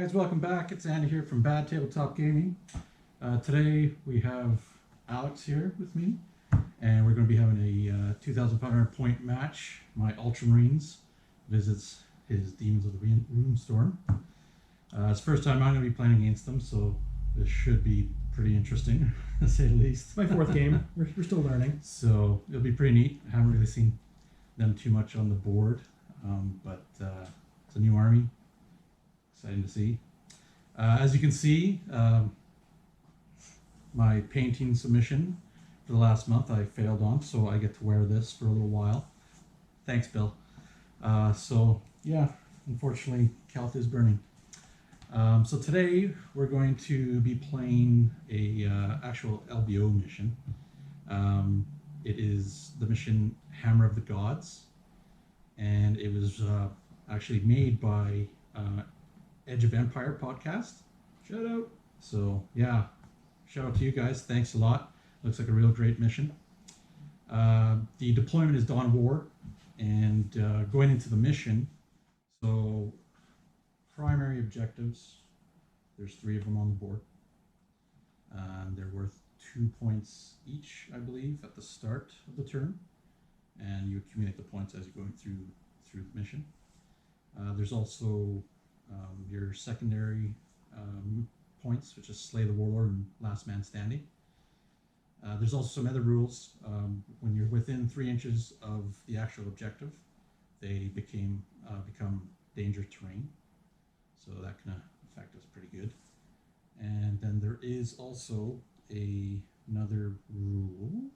guys, welcome back. It's Andy here from Bad Tabletop Gaming. Today we have Alex here with me, and we're going to be having a 2,500 point match. My Ultramarines visits his Demons of the Ruinstorm. It's the first time I'm going to be playing against them, so this should be pretty interesting, to say the least. My fourth game. We're still learning. So it'll be pretty neat. I haven't really seen them too much on the board, but it's a new army. Exciting to see. As you can see, my painting submission for the last month I failed on, so I get to wear this for a little while. Thanks, Bill. So yeah, unfortunately, Calth is burning. So today we're going to be playing a actual LBO mission. It is the mission Hammer of the Gods, and it was actually made by Edge of Empire podcast. Shout out. So yeah, shout out to you guys. Thanks a lot. Looks like a real great mission. The deployment is Dawn of War, and going into the mission, so primary objectives, there's 3 of them on the board. They're worth 2 points each, I believe, at the start of the turn, and you accumulate the points as you're going through the mission. There's also your secondary points, which is Slay the Warlord and Last Man Standing. There's also some other rules. When you're within 3 inches of the actual objective, they become danger terrain, so that can affect us pretty good. And then there is also another rule,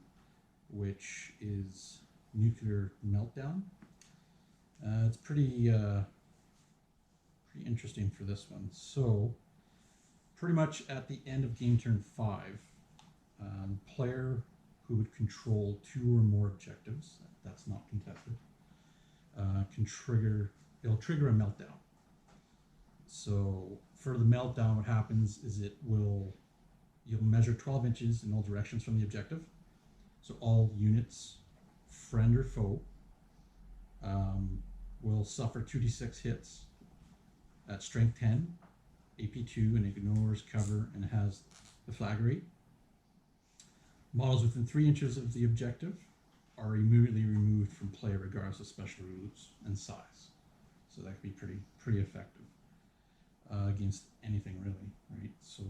which is Nuclear Meltdown. It's pretty interesting for this one. So pretty much at the end of game turn 5, player who would control 2 or more objectives, that's not contested, it'll trigger a meltdown. So for the meltdown, what happens is you'll measure 12 inches in all directions from the objective. So all units, friend or foe, will suffer 2d6 hits at strength 10, AP 2, and ignores cover, and it has the flag rate. Models within 3 inches of the objective are immediately removed from play regardless of special rules and size. So that could be pretty effective against anything really, right? So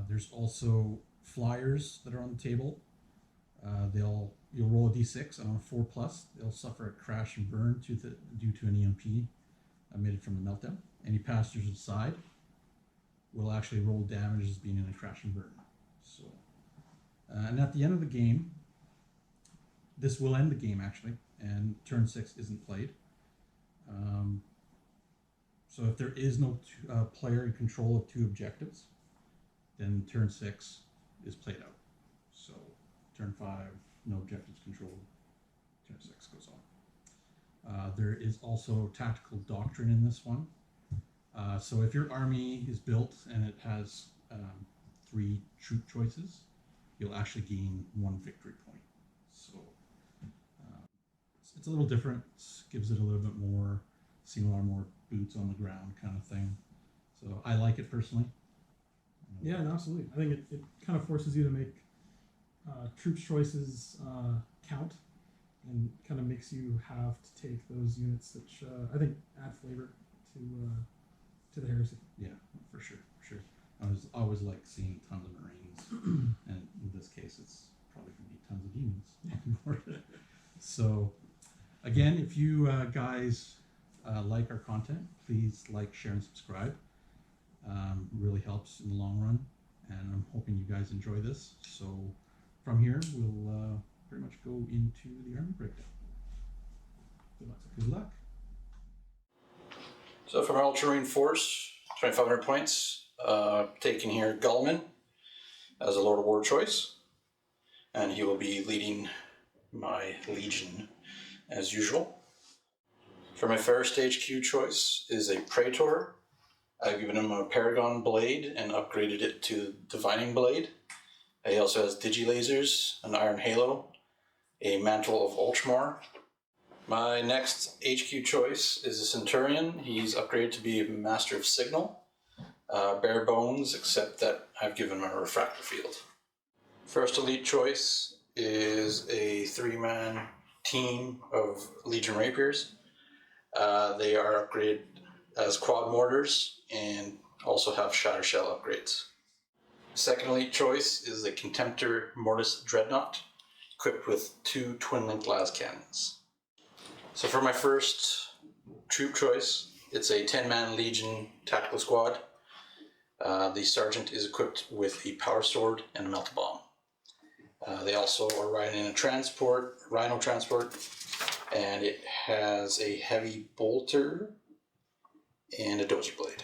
there's also flyers that are on the table. You'll roll a d6, and on a 4+, they'll suffer a crash and burn due to an EMP emitted from the meltdown. Any passengers inside will actually roll damage as being in a crash and burn. So, and at the end of the game, this will end the game actually, and turn 6 isn't played. So if there is no player in control of 2 objectives, then turn 6 is played out. So turn 5, no objectives controlled, turn 6 goes on. There is also tactical doctrine in this one. So if your army is built and it has 3 troop choices, you'll actually gain 1 victory point. So it's a little different, gives it a little bit more, seen a lot more boots on the ground kind of thing. So I like it personally. Yeah, no, absolutely. I think it kind of forces you to make troops choices count, and kind of makes you have to take those units, which I think add flavor to the Heresy. Yeah, for sure. I always like seeing tons of Marines, and in this case, it's probably going to be tons of Demons. So, again, if you guys like our content, please like, share, and subscribe. Really helps in the long run, and I'm hoping you guys enjoy this. So, from here, we'll pretty much go into the army breakdown. Good luck. So from our Ultramarine force, 2,500 points, taking here Gullman as a Lord of War choice, and he will be leading my Legion as usual. For my First HQ choice is a Praetor. I've given him a Paragon Blade and upgraded it to Divining Blade. He also has Digilasers, an Iron Halo, a Mantle of Ultramar, My next HQ choice is a Centurion. He's upgraded to be a Master of Signal. Bare bones, except that I've given him a refractor field. First elite choice is a 3-man team of Legion Rapiers. They are upgraded as quad mortars and also have shatter shell upgrades. Second elite choice is a Contemptor Mortis Dreadnought, equipped with 2 twin-linked las cannons. So for my first troop choice, it's a 10-man Legion tactical squad. The sergeant is equipped with a power sword and a melt bomb. They also are riding in a rhino transport, and it has a heavy bolter and a dozer blade.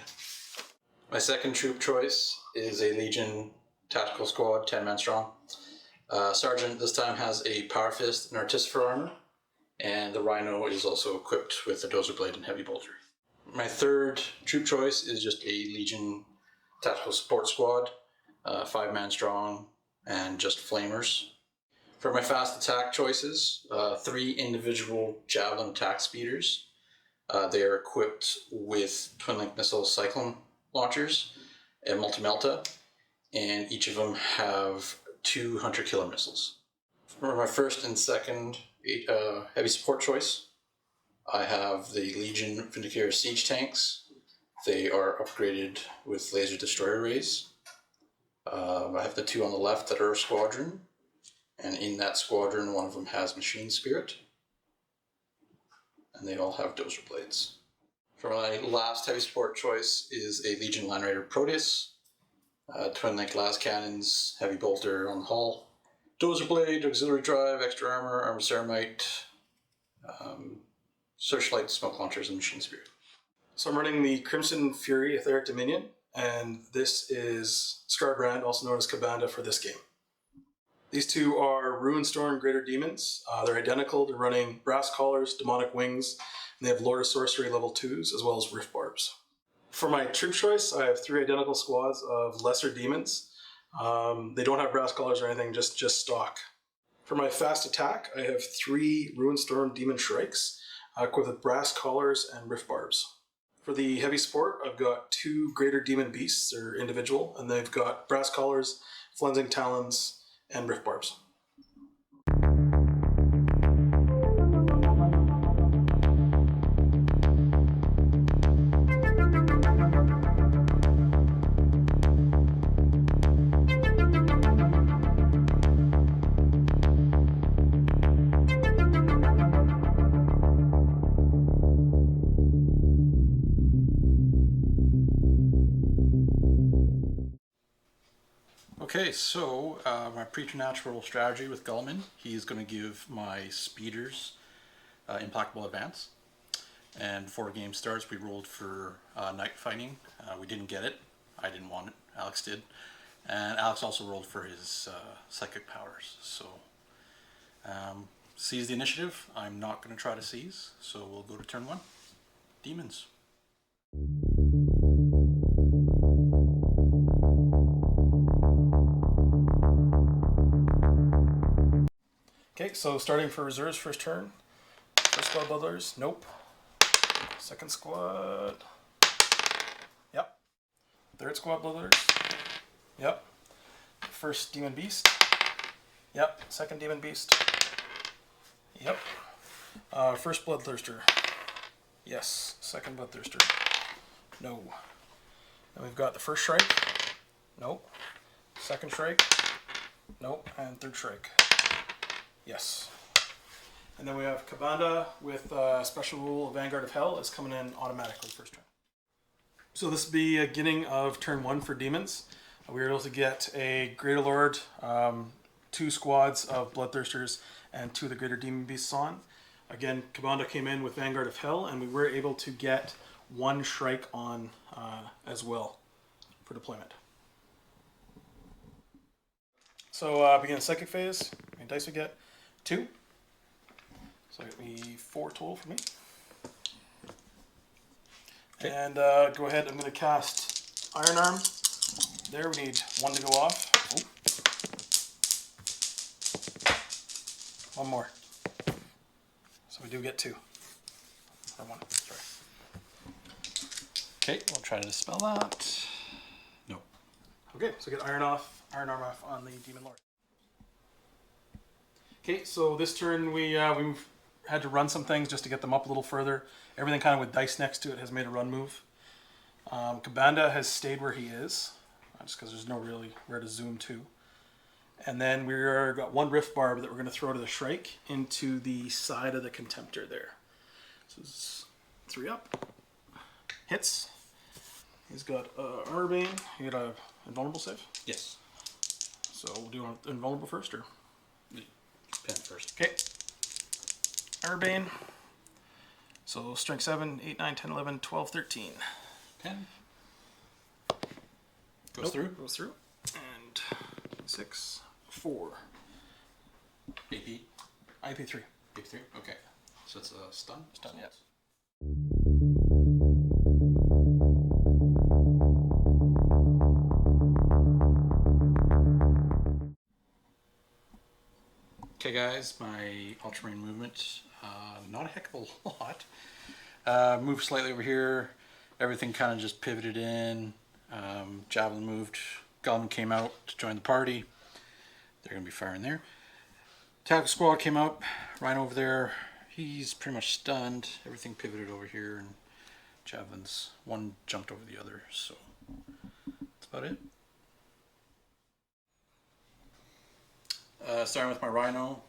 My second troop choice is a Legion tactical squad, 10-man strong. Sergeant this time has a power fist and artificer armor, and the rhino is also equipped with a dozer blade and heavy bolter. My third troop choice is just a Legion tactical support squad, 5-man strong, and just flamers. For my fast attack choices, 3 individual javelin attack speeders. They are equipped with twin-link missile cyclone launchers and multi-melta, and each of them have 2 hunter killer missiles. For my first and second heavy support choice, I have the Legion Vindicator siege tanks. They are upgraded with laser destroyer rays. I have the 2 on the left that are a squadron, and in that squadron one of them has machine spirit, and they all have dozer blades. For my last heavy support choice is a Legion Land Raider Proteus, twin-link las cannons, heavy bolter on the hull, dozer blade, auxiliary drive, extra armor, armor ceramite, searchlight, smoke launchers, and machine spirit. So I'm running the Crimson Fury Etheric Dominion, and this is Scarbrand, also known as Kabanda, for this game. These two are Ruinstorm Greater Demons. They're identical. They're running Brass Collars, Demonic Wings, and they have Lord of Sorcery level 2s, as well as Rift Barbs. For my troop choice, I have 3 identical squads of Lesser Demons. They don't have Brass Collars or anything, just stock. For my fast attack, I have 3 Ruinstorm Demon Shrikes, equipped with Brass Collars and Rift Barbs. For the heavy support, I've got 2 Greater Demon Beasts, they're individual, and they've got Brass Collars, Flensing Talons, and Rift Barbs. Okay, so my preternatural strategy with Gullman, he's going to give my speeders implacable advance. And before the game starts, we rolled for night fighting. We didn't get it. I didn't want it. Alex did. And Alex also rolled for his psychic powers. So seize the initiative. I'm not going to try to seize, so we'll go to turn 1. Demons. Okay, so starting for reserves, first turn. First squad bloodletters, nope. Second squad, yep. Third squad bloodletters, yep. First demon beast, yep. Second demon beast, yep. First bloodthirster, yes. Second bloodthirster, no. Then we've got the first shrike, nope. Second shrike, nope. And third shrike. Yes. And then we have Kabanda with special rule of Vanguard of Hell is coming in automatically first turn. So this will be a beginning of turn 1 for Demons. We were able to get a Greater Lord, 2 squads of Bloodthirsters, and 2 of the Greater Demon Beasts on. Again, Kabanda came in with Vanguard of Hell, and we were able to get 1 Shrike on as well for deployment. So begin the Psychic phase. How many dice we get? 2. So it'll be 4 total for me. Okay. And go ahead, I'm going to cast Iron Arm. There, we need 1 to go off. Oh. 1 more. So So we do get 2. Or 1, sorry. Okay, we'll try to dispel that. Nope. Okay, so get Iron Arm off on the Demon Lord. Okay, so this turn we had to run some things just to get them up a little further. Everything kind of with dice next to it has made a run move. Kabanda has stayed where he is, just because there's no really where to zoom to. And then we've got 1 Rift Barb that we're going to throw to the Shrike into the side of the Contemptor there. So it's 3 up. Hits. He's got Arbane. You got a invulnerable save? Yes. So we'll do an invulnerable first, or? Pen first. Okay. Arbane. So strength 7, 8, 9, 10, 11, 12, 13. Pen. Goes through. Goes through. And 6, 4. AP. IP3. AP3. Okay. So it's a stun. Stun, yes. Okay, guys, my Ultramarine movement, not a heck of a lot. Moved slightly over here. Everything kind of just pivoted in. Javelin moved. Goblin came out to join the party. They're going to be firing there. Tactical Squad came up. Rhino over there. He's pretty much stunned. Everything pivoted over here, and Javelins, one jumped over the other, so that's about it. Starting with my Rhino,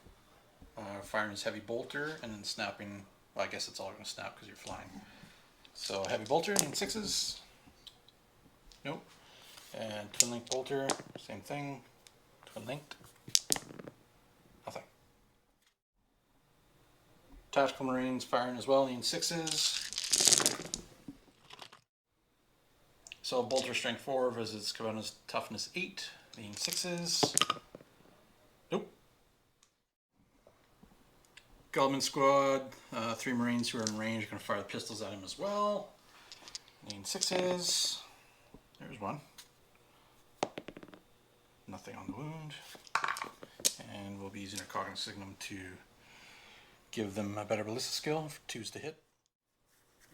firing his Heavy Bolter, and then snapping. Well, I guess it's all going to snap because you're flying. So Heavy Bolter in 6s. Nope. And Twin Link Bolter, same thing. Twin Linked. Nothing. Tactical Marines firing as well in 6s. So Bolter Strength 4 versus Cabanda's Toughness 8, in 6s. Nope. Goblin Squad, 3 Marines who are in range are going to fire the pistols at him as well. In 6s. There's one. Nothing on the wound. And we'll be using our Cognitive Signum to give them a better ballista skill for 2s to hit.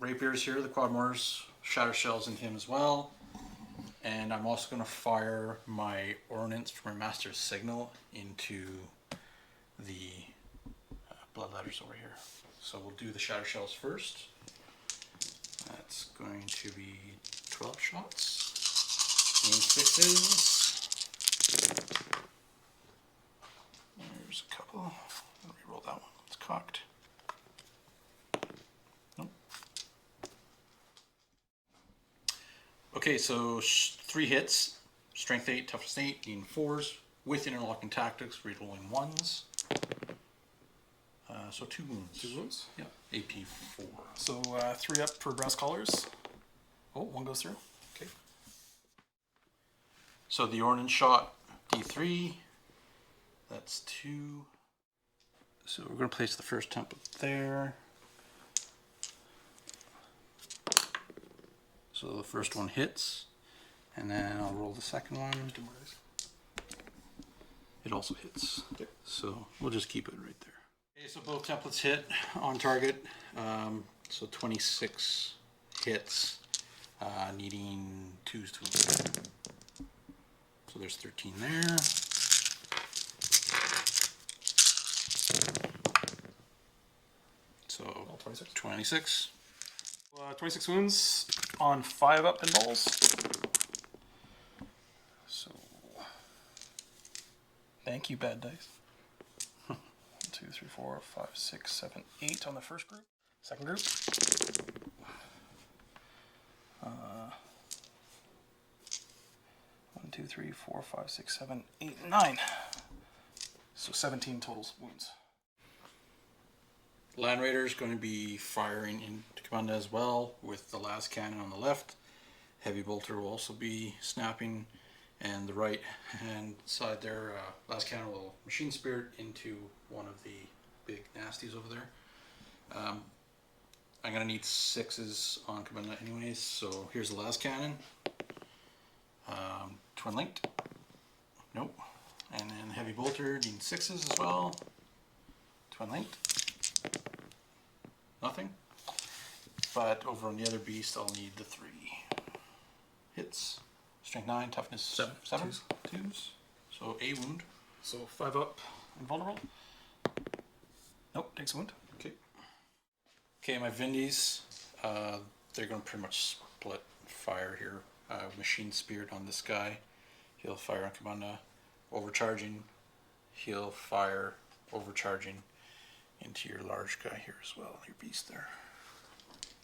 Rapiers here, the Quadmores, Shatter Shells into him as well. And I'm also going to fire my Ordnance from my Master's Signal into the Bloodletters over here. So we'll do the Shatter Shells first. That's going to be 12 shots. In 6s. There's a couple. I'll reroll that one. It's cocked. Nope. Okay, so 3 hits. Strength 8, Toughness 8, in 4s. With interlocking tactics, rerolling 1s. So 2 wounds. 2 wounds? Yeah. AP 4. So 3 up for Brass Collars. Oh, 1 goes through. Okay. So the Ordnance shot, D3. That's 2. So we're going to place the first template there. So the first one hits, and then I'll roll the second one. 2 more dice. It also hits. Okay. So we'll just keep it right there. Okay, so both templates hit on target. So 26 hits, needing 2s to win. So there's 13 there. So 26. 26. 26 wounds on 5 up pinballs. So thank you, bad dice. 1, 2, 3, 4, 5, 6, 7, 8 on the first group. Second group. 1, 2, 3, 4, 5, 6, 7, 8, 9. So 17 total wounds. Land Raider is going to be firing into Kabanda as well with the last cannon on the left. Heavy Bolter will also be snapping, and the right hand side there, last cannon will Machine Spirit into one of the big nasties over there. I'm going to need 6s on Kabanda anyways, so here's the last cannon. Twin Linked. Nope. And then Heavy Bolter needs 6s as well. Twin Linked. Nothing. But over on the other beast, I'll need the 3 hits. Strength 9, toughness 7. Twos. So a wound. So 5 up. Invulnerable. Nope, takes a wound. Okay. Okay, my Vindies, they're going to pretty much split fire here. Machine Spirit on this guy. He'll fire on Kabanda. Overcharging. He'll fire overcharging into your large guy here as well, your beast there.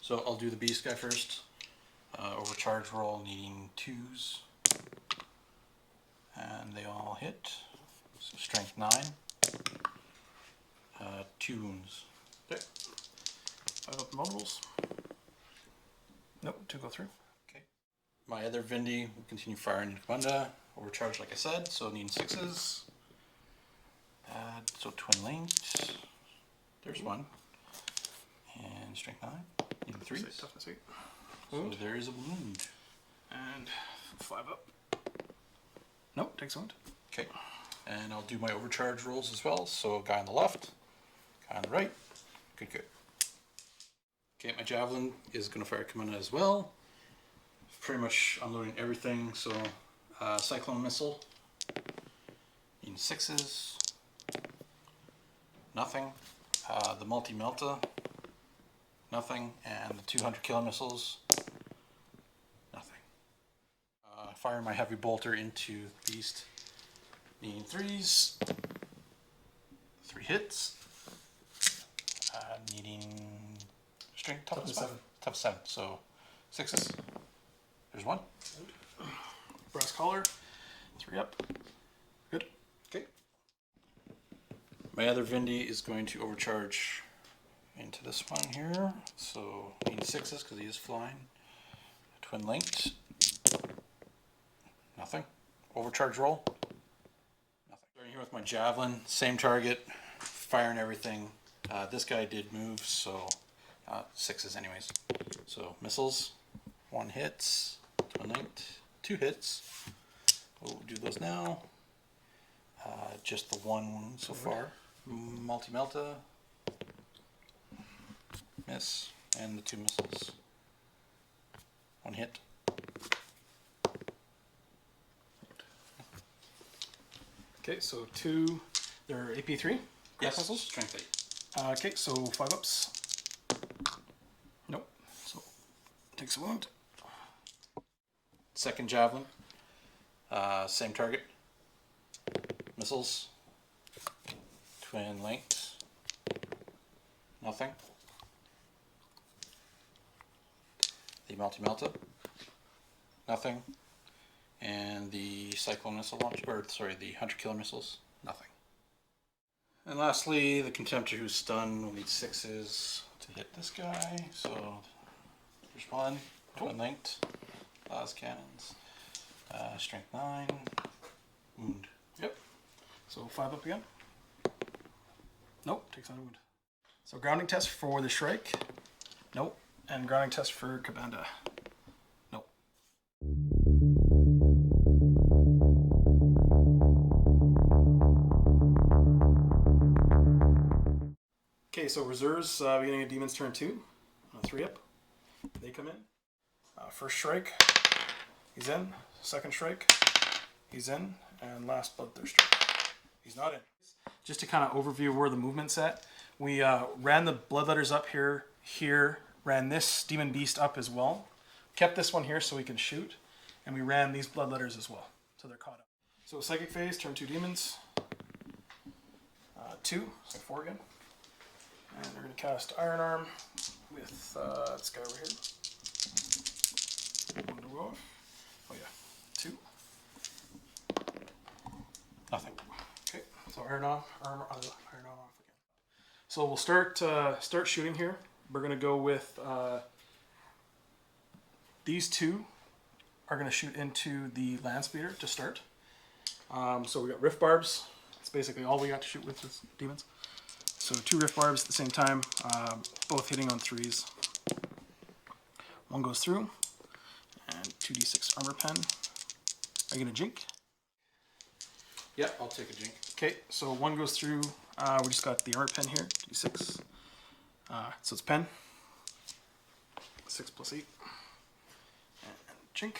So I'll do the beast guy first. Overcharge roll needing 2s. And they all hit. So strength 9. 2 wounds. Okay. 5 up multiples. Nope, 2 go through. Okay. My other Vindy will continue firing into Kabanda. Overcharge, like I said, so needing 6s. So twin linked. There's 1. And strength 9. Needing 3s. Toughness 8. So there is a wound. And 5 up. Nope, takes a wound. Okay. And I'll do my overcharge rolls as well. So guy on the left, guy on the right. Good, good. Okay, my javelin is going to fire Kabanda as well. Pretty much unloading everything. So cyclone missile. Needing 6s. Nothing. The multi-melta. Nothing. And the 200 kilo missiles. Nothing. Fire my heavy bolter into the beast. Needing 3s. 3 hits. Needing strength toughness 7. Tough 7. So 6s. There's 1. Brass collar. 3 up. Good. Okay. My other Vindy is going to overcharge into this one here. So needing 6s because he is flying. Twin linked. Nothing. Overcharge roll. Nothing. Starting here with my javelin. Same target. Firing everything. This guy did move, so 6s anyways. So missiles. 1 hits. Twin linked. 2 hits. We'll do those now. Just the 1 wound so far. Multi-melta. Miss. And the 2 missiles. 1 hit. Okay, so 2. They're AP3. Yes. Missiles. Strength 8. Okay, so 5 ups. Nope. So takes a wound. Second javelin. Same target. Missiles. Twin linked. Nothing. The multi-melta. Nothing. And the cyclone missile launch, or sorry, the 100 killer missiles. Nothing. And lastly, the contemptor who's stunned will need 6s to hit this guy. So there's 1. Twin linked. Las cannons. Strength 9. Wound. Yep. So 5 up again. Nope, takes on a wound. So grounding test for the Shrike. Nope. And grounding test for Kabanda. Nope. Okay, so reserves beginning of Demon's turn 2. 3 up. They come in. First Shrike. He's in. Second Shrike. He's in. And last Bloodthirster. He's not in. Just to kind of overview where the movement's at, we ran the Bloodletters up here, ran this Demon Beast up as well, kept this one here so we can shoot, and we ran these Bloodletters as well, so they're caught up. So Psychic Phase, turn 2 Demons, 2, so 4 again, and we're going to cast Iron Arm with this guy over here. One to go off. Oh yeah, 2. Nothing. Okay, so iron on off again. So we'll start shooting here. We're gonna go with these 2 are gonna shoot into the land speeder to start. So we got Rift Barbs. It's basically all we got to shoot with is demons. So 2 Rift Barbs at the same time, both hitting on 3s. 1 goes through, and 2d6 armor pen. Are you gonna jink? Yeah, I'll take a jink. Okay, so 1 goes through. We just got the armor pen here, d6. So it's pen. 6 + 8. And chink.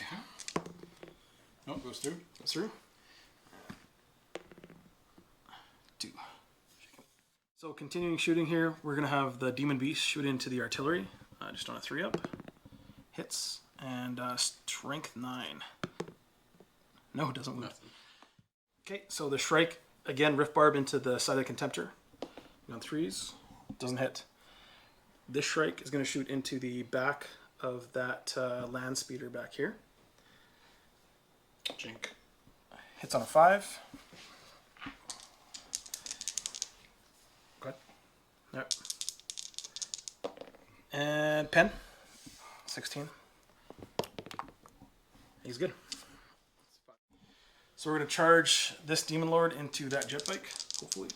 Nope, goes through. Goes through. 2. So continuing shooting here, we're going to have the Demon Beast shoot into the artillery. Just on a 3-up. Hits. And strength 9. No, it doesn't move. Okay, so the Shrike, again, Rift Barb into the side of the Contemptor. On 3s. Doesn't hit. This Shrike is going to shoot into the back of that land speeder back here. Jink. Hits on a 5. Good. Yep. And pen. 16. He's good. So we're going to charge this Demon Lord into that jet bike, hopefully.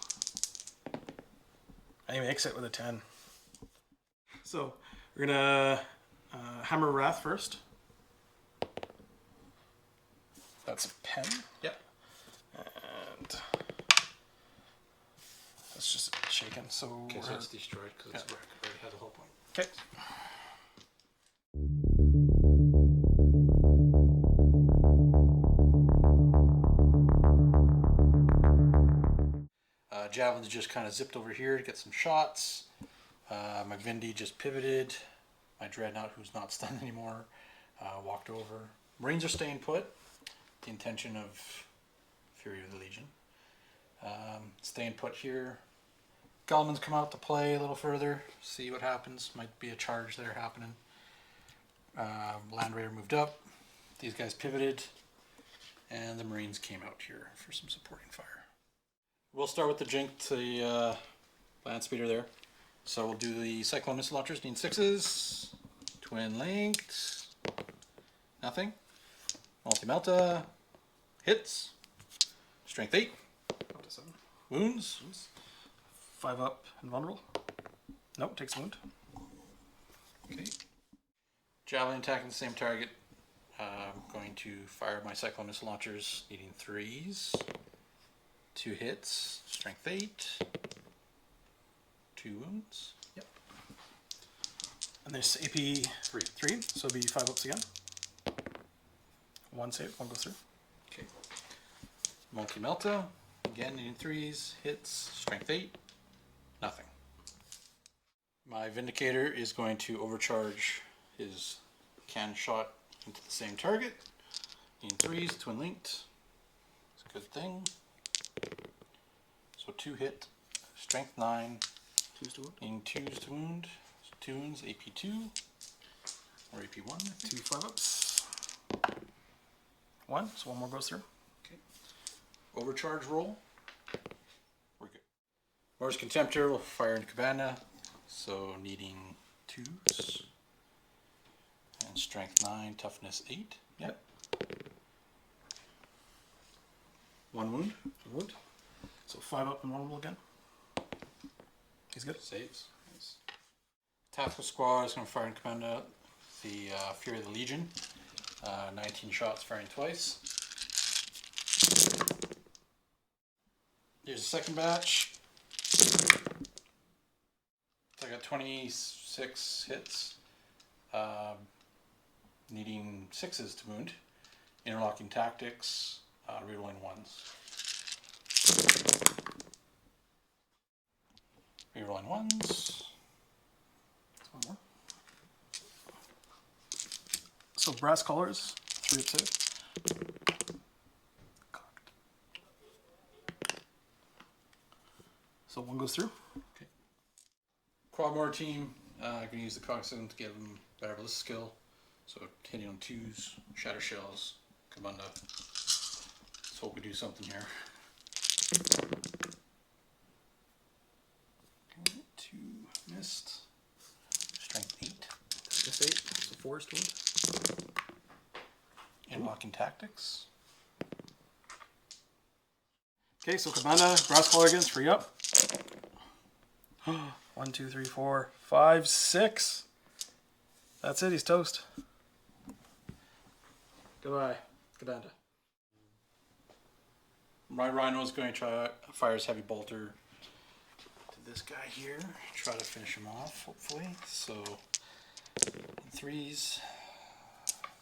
And he makes it with a 10. So we're going to hammer Wrath first. That's a pen. Yep. And that's just shaken. So Okay, so it's destroyed because it's wreck. Already has a whole point. okay. Javelins just kind of zipped over here to get some shots. My Vindy just pivoted. My Dreadnought, who's not stunned anymore, walked over. Marines are staying put. The intention of Fury of the Legion. Staying put here. Gullman's come out to play a little further. See what happens. Might be a charge there happening. Land Raider moved up. These guys pivoted. And the Marines came out here for some supporting fire. We'll start with the Jink to the land speeder there. So we'll do the Cyclone missile launchers, need 6s. Twin linked. Nothing. Multi-melta. Hits. Strength 8. Up to 7. Wounds. 5 up and vulnerable. Nope, takes wound. Okay. Javelin attacking the same target. I'm going to fire my Cyclone missile launchers, needing 3s. 2 hits. Strength 8. 2 wounds. Yep. And there's AP 3, so it'll be 5 ups again. 1 save, 1 goes through. Okay. Multi-melta. Again, needing 3s. Hits. Strength 8. Nothing. My Vindicator is going to overcharge his cannon shot into the same target. Needing 3s. Twin linked. It's a good thing. So 2 hit. Strength 9. 2s to wound. Needing 2s to wound. So 2 wounds. AP 2. Or AP 1. 2 5 ups. 1, so 1 more goes through. Okay. Overcharge roll. We're good. Horus Contemptor will fire into Cabana. So needing 2s. And strength 9, toughness 8. Yep. 1 wound. 1 wound. So 5 up and vulnerable again. He's good. Saves. Nice. Tactical Squad is going to fire into Cabana. The Fury of the Legion. 19 shots firing twice. Here's the second batch. So I got 26 hits. Needing 6s to wound. Interlocking tactics. Rerolling 1s. Rerolling 1s. 1 more. So brass colors, 3 up 2. Cocked. So 1 goes through. Okay. Quad mortar team. I can use the coxswain to give them better ballistic skill. So hitting on 2s, shatter shells, Kabunda. Let's hope we do something here. Okay, 2 missed. Strength 8. Just 8, so 4 is to wound. Interlocking tactics. Okay, so Cabana, brass collar against, free up. 1, 2, 3, 4, 5, 6. That's it, he's toast. Goodbye, Cabana. My Rhino is going to try fire his heavy bolter to this guy here, try to finish him off, hopefully. So, 3s,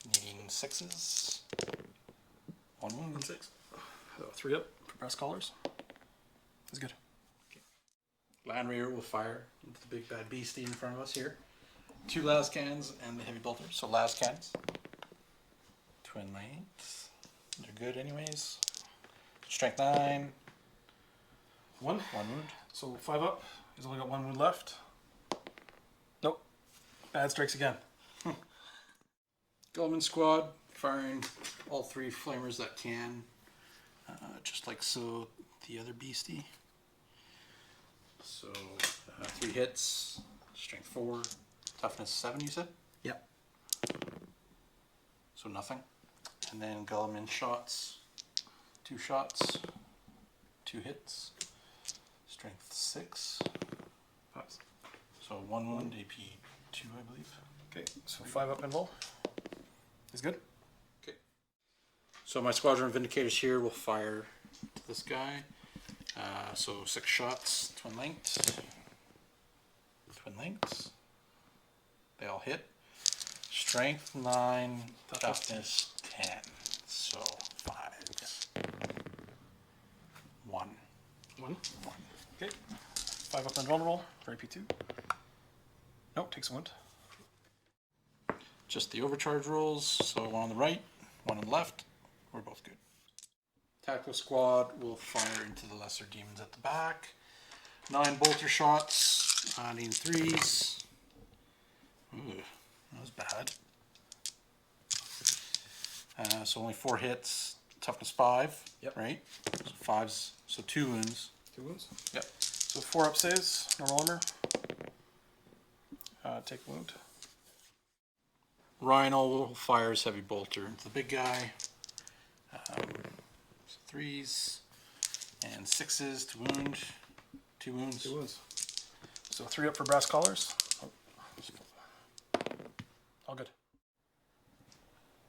needing 6s, 1 wound. 6. So 3 up for brass collars. That's good. Okay. Land Raider will fire into the big bad beastie in front of us here. 2 las cannons and the heavy bolter. So las cannons. Twin lengths. They're good anyways. Strength 9. 1. 1 wound. So 5 up. He's only got 1 wound left. Nope. Bad strikes again. Gullman squad firing all 3 flamers that can. Just like so the other beastie. So 3 hits. Strength 4. Toughness 7 you said? Yep. So nothing. And then Gullman shots. 2 shots. 2 hits. Strength 6. Pass. So 1 wound, AP 2 I believe. Okay, so 5 up invul. Is good. Okay. So my Squadron Vindicators here will fire to this guy. So 6 shots, twin lengths. Twin lengths. They all hit. Strength 9, toughness 10. So 5. 1. 1. Okay. 5 up invulnerable for AP2. Nope, takes a wound. Just the overcharge rolls. So 1 on the right, 1 on the left. We're both good. Tactical squad will fire into the lesser demons at the back. 9 bolter shots. Needing 3s. Ooh, that was bad. So only 4 hits. Toughness 5. Yep. Right? So 5s. So 2 wounds. 2 wounds. Yep. So 4 up saves, normal armor. Take a wound. Rhino fires heavy bolter into the big guy. 3s and 6s to wound. 2 wounds. 2 wounds. So 3 up for brass collars. Oh. All good.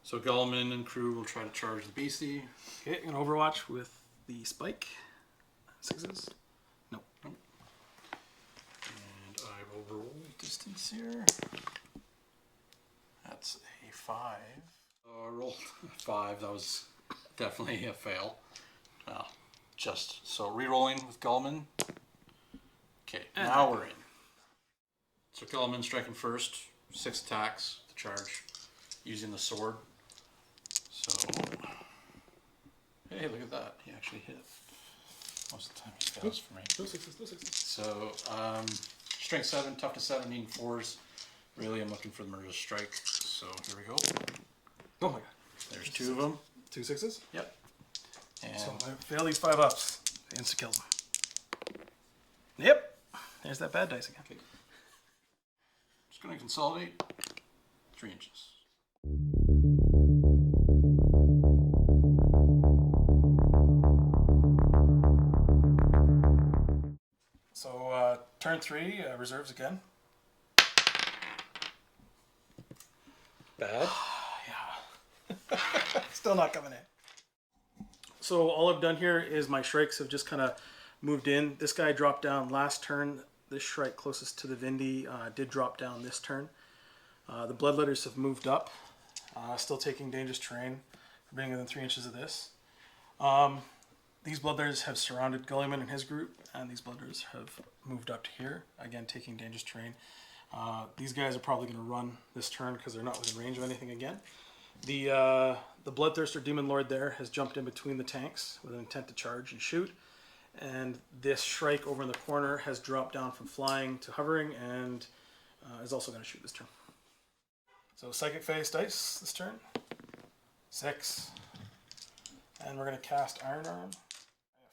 So Gullman and crew will try to charge the beastie. Okay, an overwatch with the spike. 6s. Nope. And I will roll distance here. That's a 5. Roll 5. That was definitely a fail. Well, just so re-rolling with Gullman. Okay, now we're in. So Gullman striking first. 6 attacks to charge using the sword. So, hey, look at that. He actually hit. Most of the time he fails for me. No 6s, no 6s. So, strength 7, toughness 7, needing 4s. Really, I'm looking for the murderous strike. So, here we go. Oh my god. There's 2 of them. 2 6s? Yep. And So I fail these 5 ups. Insta kills them. Yep. There's that bad dice again. okay. Just going to consolidate 3 inches. So turn 3, reserves again. Bad. Yeah. Still not coming in. So all I've done here is my Shrikes have just kind of moved in. This guy dropped down last turn. This Shrike closest to the Vindy did drop down this turn. The Bloodletters have moved up. Still taking dangerous terrain for being within 3 inches of this. These Bloodletters have surrounded Gulliman and his group, and these Bloodletters have moved up to here, again taking dangerous terrain. These guys are probably going to run this turn because they're not within range of anything again. The Bloodthirster Demon Lord there has jumped in between the tanks with an intent to charge and shoot. And this Shrike over in the corner has dropped down from flying to hovering and is also going to shoot this turn. So Psychic Phase dice this turn. 6. And we're going to cast Iron Arm.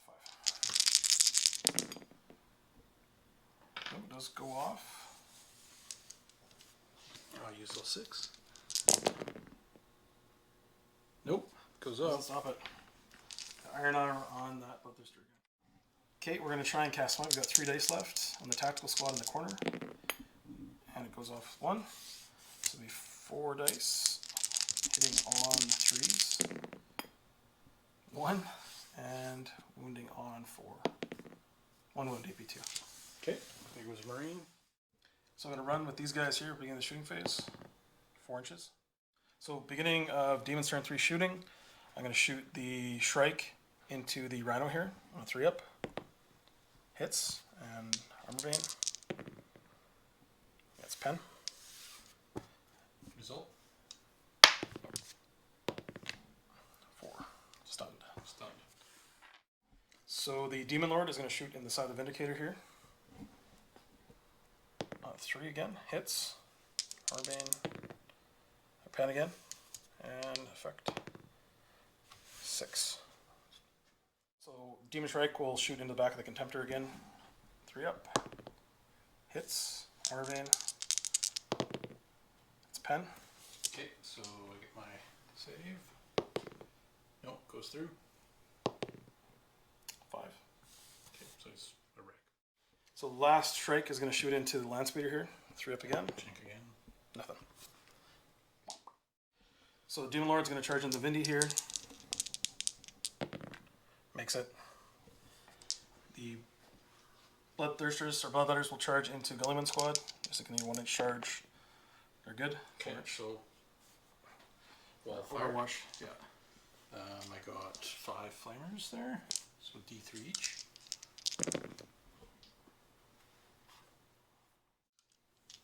I have 5. Oh, it does go off. I'll use those 6. Nope. Goes Doesn't up. stop it. Iron Arm on that Bloodthirster again. Okay, we're going to try and cast one. We've got 3 dice left on the tactical squad in the corner. And it goes off 1. So it'll be 4 dice. Hitting on 3s. 1. And wounding on 4. 1 wound AP2. Okay. Ultramarine. So I'm going to run with these guys here, beginning of the shooting phase, 4 inches. So beginning of Demon's turn 3 shooting, I'm going to shoot the Shrike into the Rhino here on a 3-up. Hits, and Armor Vein. That's pen. Result. 4. Stunned. Stunned. So the Demon Lord is going to shoot in the side of the Vindicator here. 3 again. Hits. Armor Vein. Pen again. And effect 6. So Demon Shrike will shoot into the back of the Contemptor again. 3-up. Hits. Armor Vein. It's pen. Okay, so I get my save. Nope, goes through. 5. Okay, so it's a wreck. So the last Shrike is going to shoot into the Landspeeder here. 3-up again. Chink again. Nothing. So the Demon Lord's going to charge into the Vindy here. Makes it. The Bloodthirsters or Bloodletters will charge into Gullyman Squad. Just a 1-inch charge. They're good. Okay, so wall Fire fire. wash. Yeah. I got 5 flamers there, so D3 each.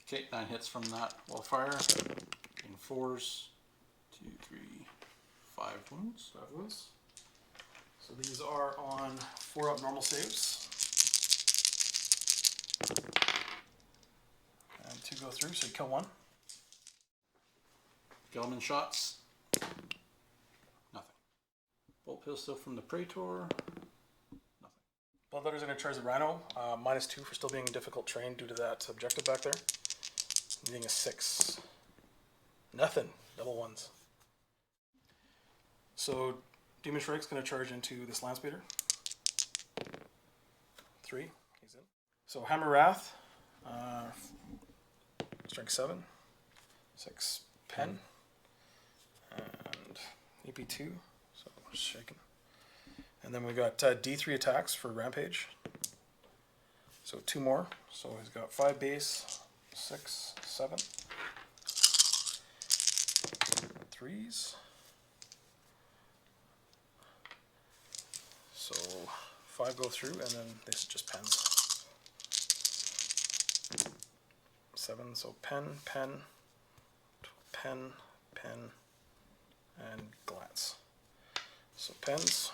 Okay, 9 hits from that wall fire. In 4s, 2, 3, 5 wounds. 5 wounds. So these are on 4-up normal saves. And 2 go through, so you kill 1. Gelman shots. Nothing. Bolt pistol from the Praetor. Nothing. Bloodletters are going to charge the Rhino. -2 for still being difficult terrain due to that objective back there. Needing a 6. Nothing. Double 1s. So Demon Shrike's going to charge into this Landspeeder. 3. He's in. So Hammer Wrath. Strength 7. 6. Pen. And EP2. So shaking. And then we got D3 attacks for Rampage. So 2 more. So he's got 5 base, 6, 7. 3s. So 5 go through, and then this just pens. 7, so pen, pen, pen, pen, and glance. So pens.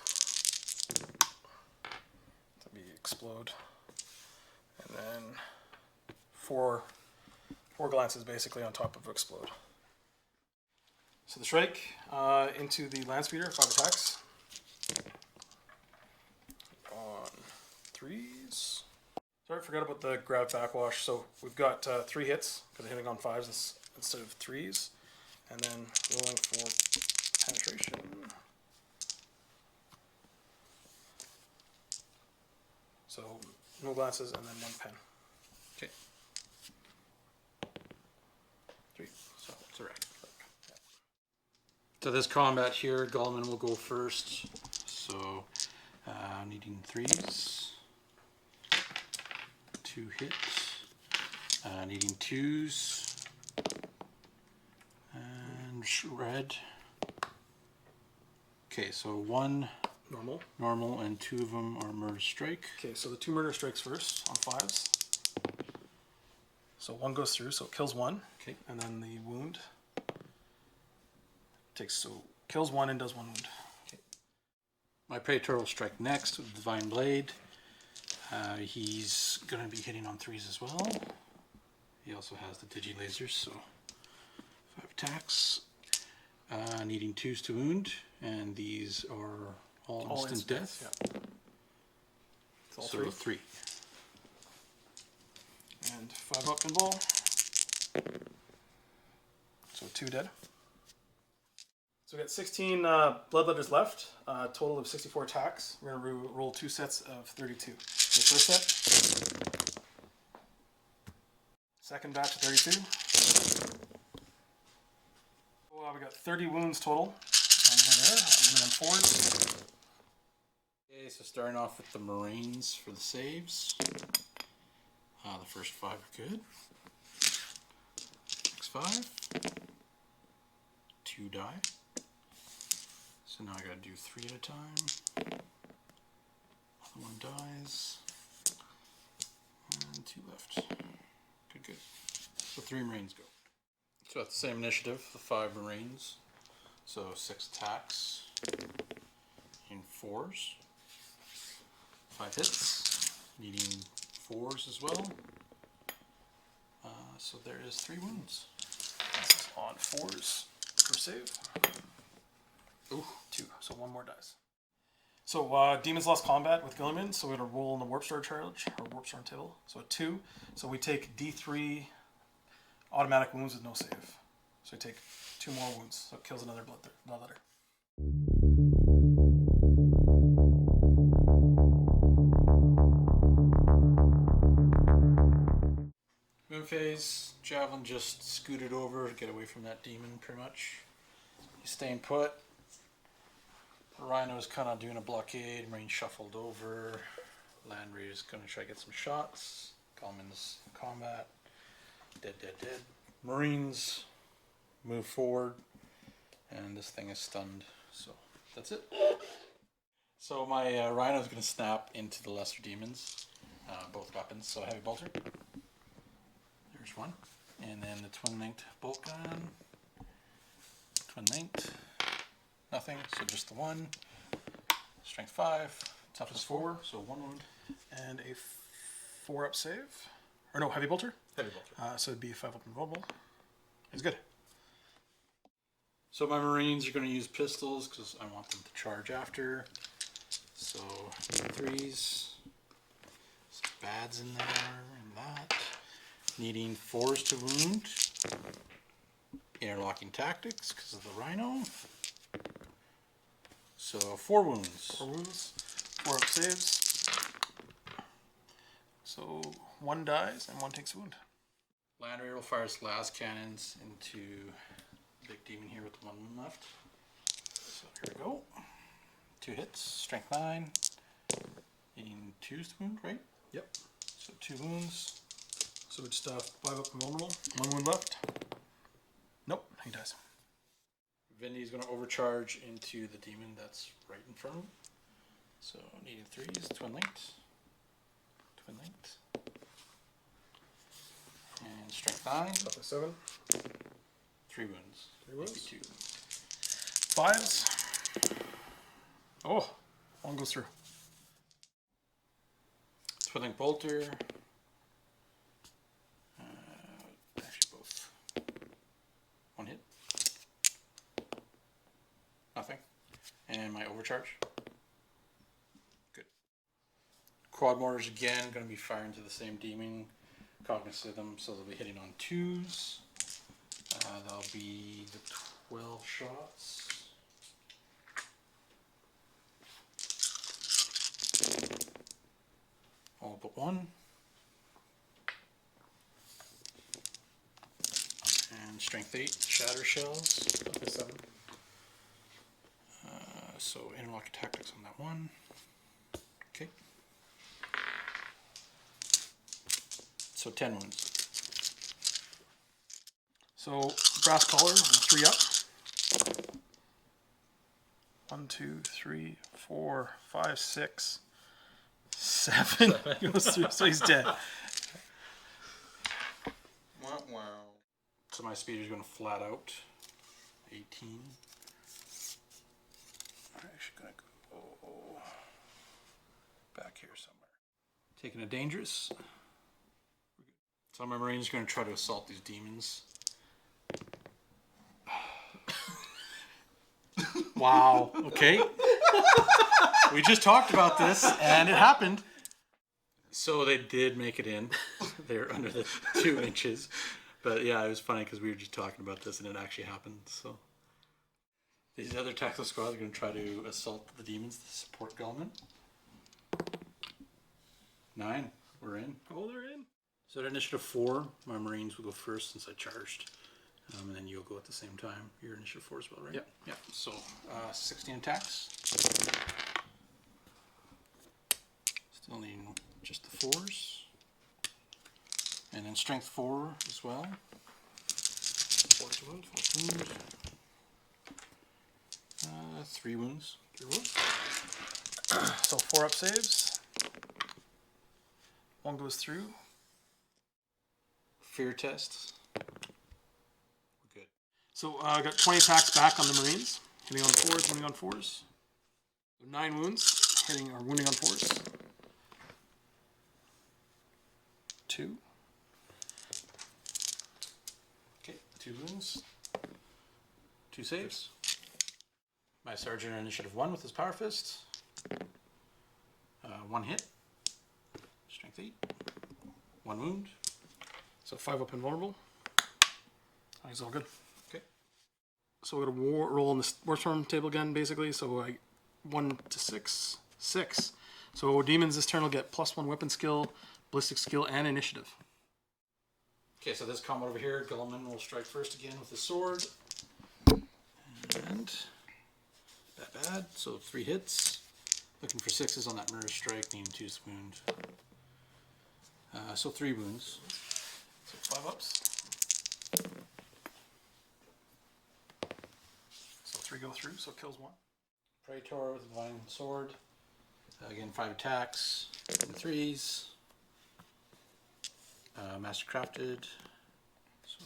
To be explode. And then 4 glances basically on top of explode. So the Shrike into the Landspeeder, 5 attacks. On 3s. Sorry, I forgot about the grab backwash. So we've got 3 hits because I'm hitting on 5s instead of 3s. And then rolling for penetration. So no glances and then 1 pen. Okay. 3. So it's a wreck. So this combat here, Gallman will go first. So needing 3s. 2 hits. Needing 2s. And red. Okay, so 1 normal and 2 of them are murder strike. Okay, so the 2 murder strikes first on 5s. So 1 goes through, so it kills 1. Okay. And then the wound kills 1 and does 1 wound. Okay. My Praetor will strike next with Divine Blade. He's going to be hitting on 3s as well. He also has the Digi Lasers, so 5 attacks. Needing 2s to wound, and these are all instant death. Yeah. It's all So 3. 3. And 5 up pinball. So 2 dead. So we got 16 Bloodletters left, total of 64 attacks. We're going to roll 2 sets of 32. The first set. Second batch of 32. Well, we got 30 wounds total on there. I'm on 4s. Okay, so starting off with the Marines for the saves. The the first 5 are good. Next 5. 2 die. So now I gotta do 3 at a time. Other one dies. And 2 left. Good, good. So 3 Marines go. So at the same initiative, the 5 Marines. So 6 attacks in 4s. 5 hits, needing 4s as well. So there is 3 wounds. This is on 4s for save. Ooh, 2, so 1 more dice. So Demons lost combat with Guilliman, so we're going to roll in the Warp Star charge, or Warp Storm table. So a 2, so we take D3 automatic wounds with no save. So we take 2 more wounds, so it kills another bloodletter. Moon phase, Javelin just scooted over to get away from that demon pretty much. He's staying put. Rhino's kind of doing a blockade, Marine shuffled over. Land Raider's going to try to get some shots. Gallman's in combat. Dead, dead, dead. Marines move forward, and this thing is stunned, so that's it. So my Rhino's going to snap into the lesser demons, both weapons, so heavy bolter. There's one. And then the twin-linked bolt gun. Twin-linked. Nothing, so just the one. Strength 5. Toughness 4, so 1 wound. And a 4-up save. Or no, heavy bolter? Heavy bolter. So it'd be a 5-up invulnerable. It's good. So my Marines are going to use pistols because I want them to charge after. So 3s. Some bads in there and that. Needing 4s to wound. Interlocking tactics because of the Rhino. So 4 wounds. 4 wounds. 4 up saves. So 1 dies and 1 takes a wound. Land Raider will fire its last cannons into the big demon here with 1 wound left. So here we go. 2 hits. Strength 9. Needing 2s to wound, right? Yep. So 2 wounds. So it's 5 up and vulnerable. 1 wound left. Nope, he dies. Vindy's going to overcharge into the demon that's right in front of him. So needing 3s, twin linked. Twin linked. And strength 9. Up to 7. 3 wounds. 3 wounds? 2. 5s. Oh, 1 goes through. Twin linked bolter. Actually both. 1 hit. Nothing. And my overcharge. Good. Quad mortars again, going to be firing to the same demon. Cognizant of them, so they'll be hitting on 2s. That'll be the 12 shots. All but 1. And strength 8, shatter shells. Up to 7. So interlocking tactics on that one. Okay. So 10 wounds. So brass collar, 3 up. 1, 2, 3, 4, 5, 6, 7. Goes through, so he's dead. Wow. So my speeder's going to flat out. 18. I'm actually going to go back here somewhere. Taking a dangerous. So my Marine's going to try to assault these demons. Wow. Okay. We just talked about this, and it happened. So they did make it in. They're under the 2 inches. But yeah, it was funny because we were just talking about this, and it actually happened. So these other tactical squads are going to try to assault the demons to support Gullman. 9. We're in. Oh, they're in. So at initiative 4, my Marines will go first since I charged. And then you'll go at the same time. Your initiative 4 as well, right? Yep. Yep. So 16 attacks. Still needing just the 4s. And then strength 4 as well. 4 wound, 4 wound. 3 wounds. 3 wounds. So 4 up saves. 1 goes through. Fear test. We're good. So I got 20 attacks back on the Marines. Hitting on 4s, wounding on 4s. 9 wounds, hitting or wounding on 4s. 2. Okay, 2 wounds. 2 saves. My Sergeant on initiative 1 with his Power Fist. 1 hit. Strength 8. 1 wound. So 5 up invulnerable. I think it's all good. Okay. So we're gonna roll on the Ruinstorm table again, basically. So 1 to 6, 6. So demons this turn will get +1 weapon skill, ballistic skill, and initiative. Okay, so this combat over here, Gullman will strike first again with his sword. And bad. So 3 hits. Looking for 6s on that murder strike, needing 2's wound. So 3 wounds. So 5 ups. So 3 go through, so it kills 1. Praetor with a divine sword. Again, 5 attacks. 3s. Mastercrafted. So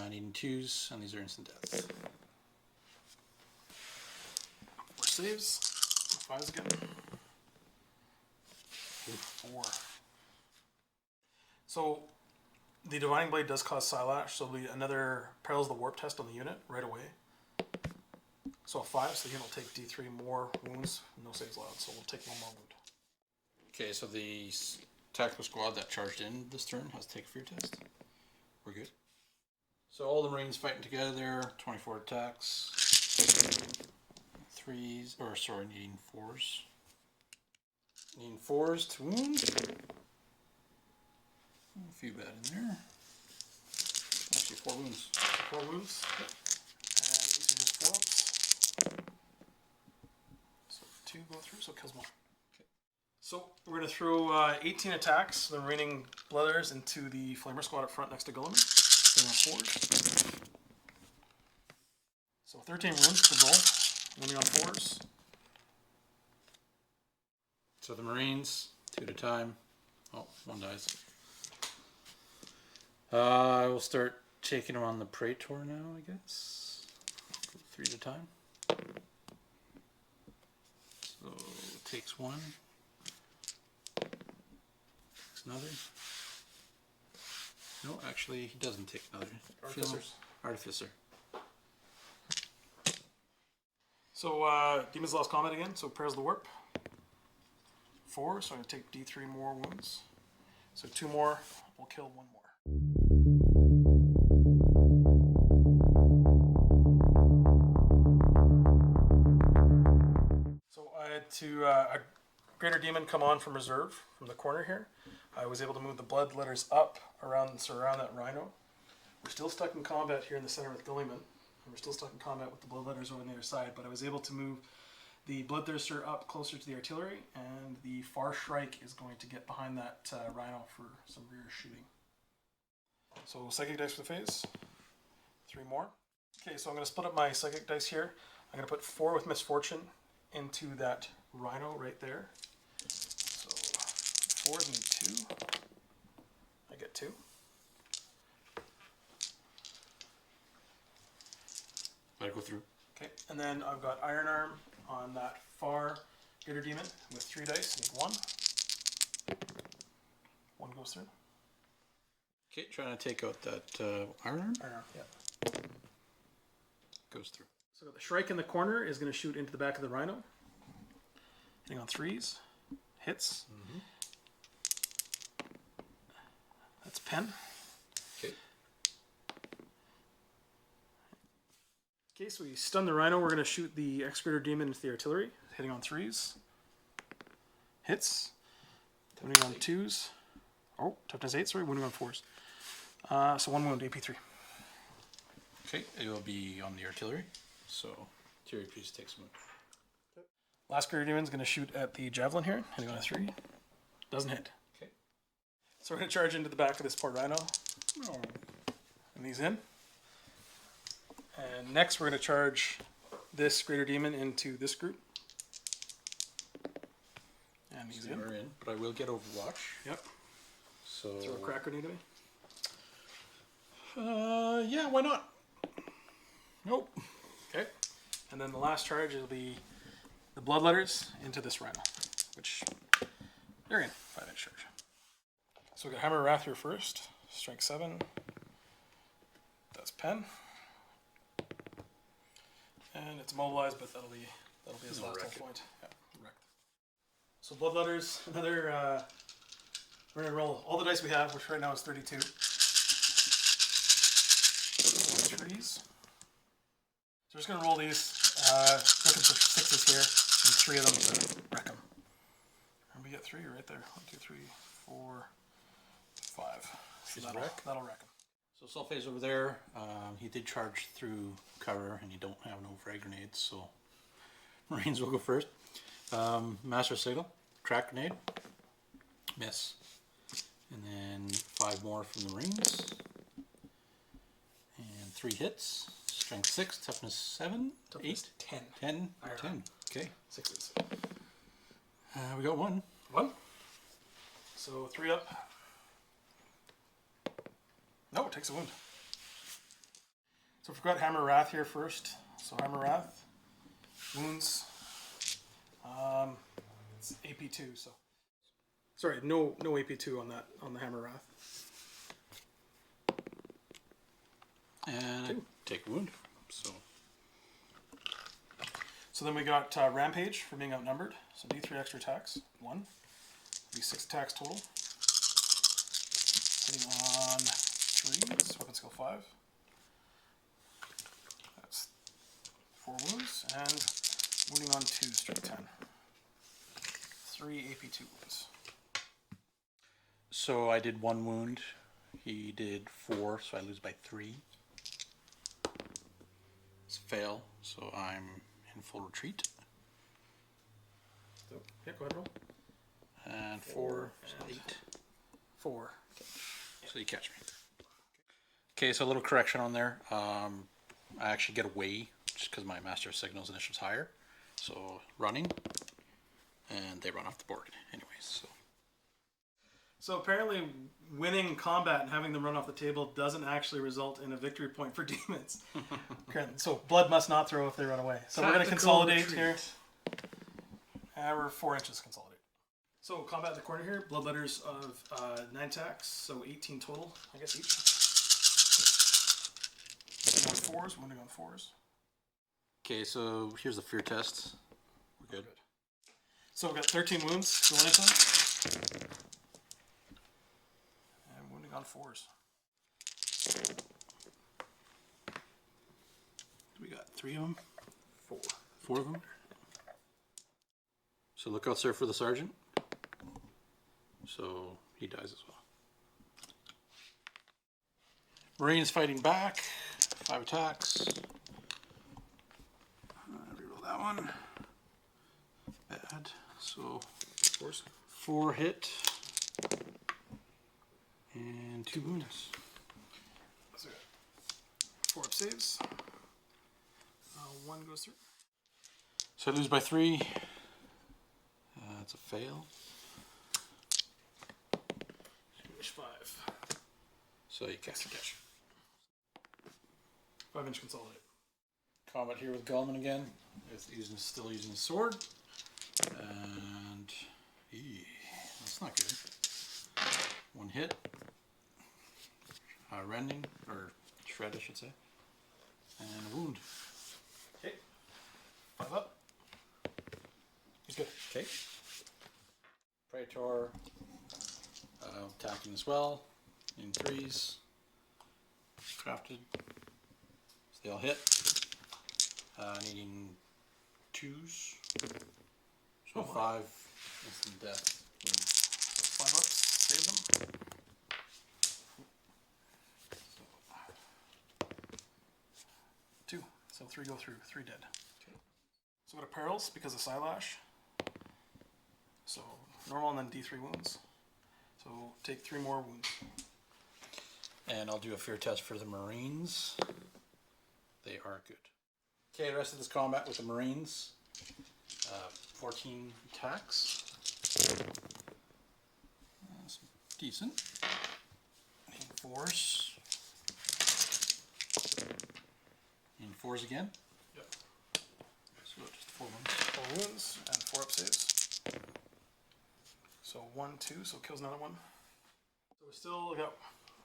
needing 2s, and these are instant death. 4 saves. 5s again. 4. So the Divining Blade does cause Silash, so it'll be another Perils of the Warp test on the unit right away. So a 5, so the unit will take D3 more wounds, no saves allowed, so we'll take 1 more wound. Okay, so the tactical squad that charged in this turn has to take a fear test. We're good. So all the Marines fighting together there, 24 attacks. 3s, or sorry, needing 4s. Needing 4s to wound. A few bad in there. Actually, 4 wounds. 4 wounds. And these are just 4 ups. So 2 go through, so it kills 1. Okay. So we're going to throw 18 attacks, the remaining Blooders, into the Flamer squad up front next to Gulliman. They're on 4s. So 13 wounds to goal, wounding on 4s. So the Marines, 2 at a time. Oh, 1 dies. I will start taking them on the Praetor now, I guess. 3 at a time. So it takes 1. Takes another. No, actually, he doesn't take another. Artificer. So Demons lost combat again, so Perils of the Warp. 4, so I'm going to take D3 more wounds. So 2 more, we'll kill 1 more. So I had to a Greater Demon come on from reserve from the corner here. I was able to move the blood letters up around that rhino. We're still stuck in combat here in the center with Gulliman. And we're still stuck in combat with the blood letters over on the other side, but I was able to move the Bloodthirster up closer to the artillery, and the far Shrike is going to get behind that rhino for some rear shooting. So psychic dice for the phase. 3 more. Okay, so I'm going to split up my psychic dice here. I'm going to put 4 with Misfortune into that rhino right there. So 4 and 2. I get 2. Let it go through. Okay, and then I've got Iron Arm on that far Greater Demon with 3 dice. Need 1. 1 goes through. Okay, trying to take out that Iron Arm. Iron Arm, yeah. Goes through. So the Shrike in the corner is going to shoot into the back of the Rhino. Hitting on 3s. Hits. Mm-hmm. That's Pen. Okay. Okay, so we stun the Rhino. We're going to shoot the Excretor Demon into the artillery. Hitting on 3s. Hits. Wounding on 2s. Oh, toughness 8, sorry. Wounding on 4s. So 1 wound, AP 3. Okay, it will be on the artillery. So, artillery piece takes 1. Last Greater Demon is going to shoot at the Javelin here. Hitting on a 3. Doesn't hit. Okay. So we're going to charge into the back of this poor rhino. And he's in. And next we're going to charge this greater demon into this group. And he's in. We're in, but I will get Overwatch. Yep. So. Throw a crack grenade at me. Yeah, why not? Nope. Okay. And then the last charge will be the bloodletters into this rhino, which they're in 5-inch charge. So we got Hammer of Wrath here first. Strength 7. That's pen. And it's immobilized, but that'll be his last whole point. Yeah, wrecked. So bloodletters, another. We're gonna roll all the dice we have, which right now is 32. Trees. So we're just gonna roll these. Looking for 6s here, and 3 of them to wreck them. And we get 3 right there. 1, 2, 3, 4, 5. So that'll wreck them. So Sulfade's over there. He did charge through cover, and you don't have no frag grenades, so Marines will go first. Master Signal, crack grenade, miss, and then 5 more from the Marines, and 3 hits. Strength 6, toughness 7, Toughness 8, 10. 10, Iron 10. Okay, 6s. we got 1. 1. So 3 up. No, it takes a wound. So we've got Hammer of Wrath here first. So Hammer of Wrath, wounds. It's AP2. So sorry, no AP2 on that on the Hammer of Wrath. And I take a wound. So then we got Rampage for being outnumbered. So D3 extra attacks. 1. Be 6 attacks total. Hitting on 3s. Weapon skill 5. That's 4 wounds. And wounding on 2, strength 10. 3 AP2 wounds. So I did 1 wound. He did 4, so I lose by 3. It's a fail, so I'm in full retreat. So, yeah, go ahead, roll. And 4, so 8. 4. So you catch me. Okay, so a little correction on there. I actually get away just because my Master of Signals initial's higher. So running, and they run off the board anyways. So apparently winning combat and having them run off the table doesn't actually result in a victory point for demons. So blood must not throw if they run away. So we're going to consolidate here. We're 4 inches consolidate. So combat in the corner here, bloodletters of 9 attacks, so 18 total, I guess each. On 4s, wounding on 4s. Okay, so here's the fear test. We're good. So we've got 13 wounds going into them. And wounding on 4s. We got 3 of them. 4. 4 of them. So look out there for the sergeant. So he dies as well. Marines fighting back. 5 attacks. Reroll that one. Bad. So 4 hit. And 2 wounds. So 4 up saves. 1 goes through. So I lose by 3. That's a fail. 5. So you catch. 5-inch consolidate. Combat here with Gullman again. Still using the sword. And that's not good. 1 hit. Rending, or shred I should say. And a wound. Okay. 5 up. He's good. Okay. Praetor attacking as well. In 3s. Crafted. So they all hit. Needing 2s. So 5 instant death. 5 ups. Save them. So, 2. So 3 go through. 3 dead. Okay. So go to perils because of Silash. So normal and then D3 wounds. So take 3 more wounds. And I'll do a fear test for the Marines. They are good. Okay, the rest of this combat with the Marines. 14 attacks. That's decent. And 4s. And 4s again. Yep. So just 4 wounds. 4 wounds and 4 up saves. So 1, 2, so kills another one. So we're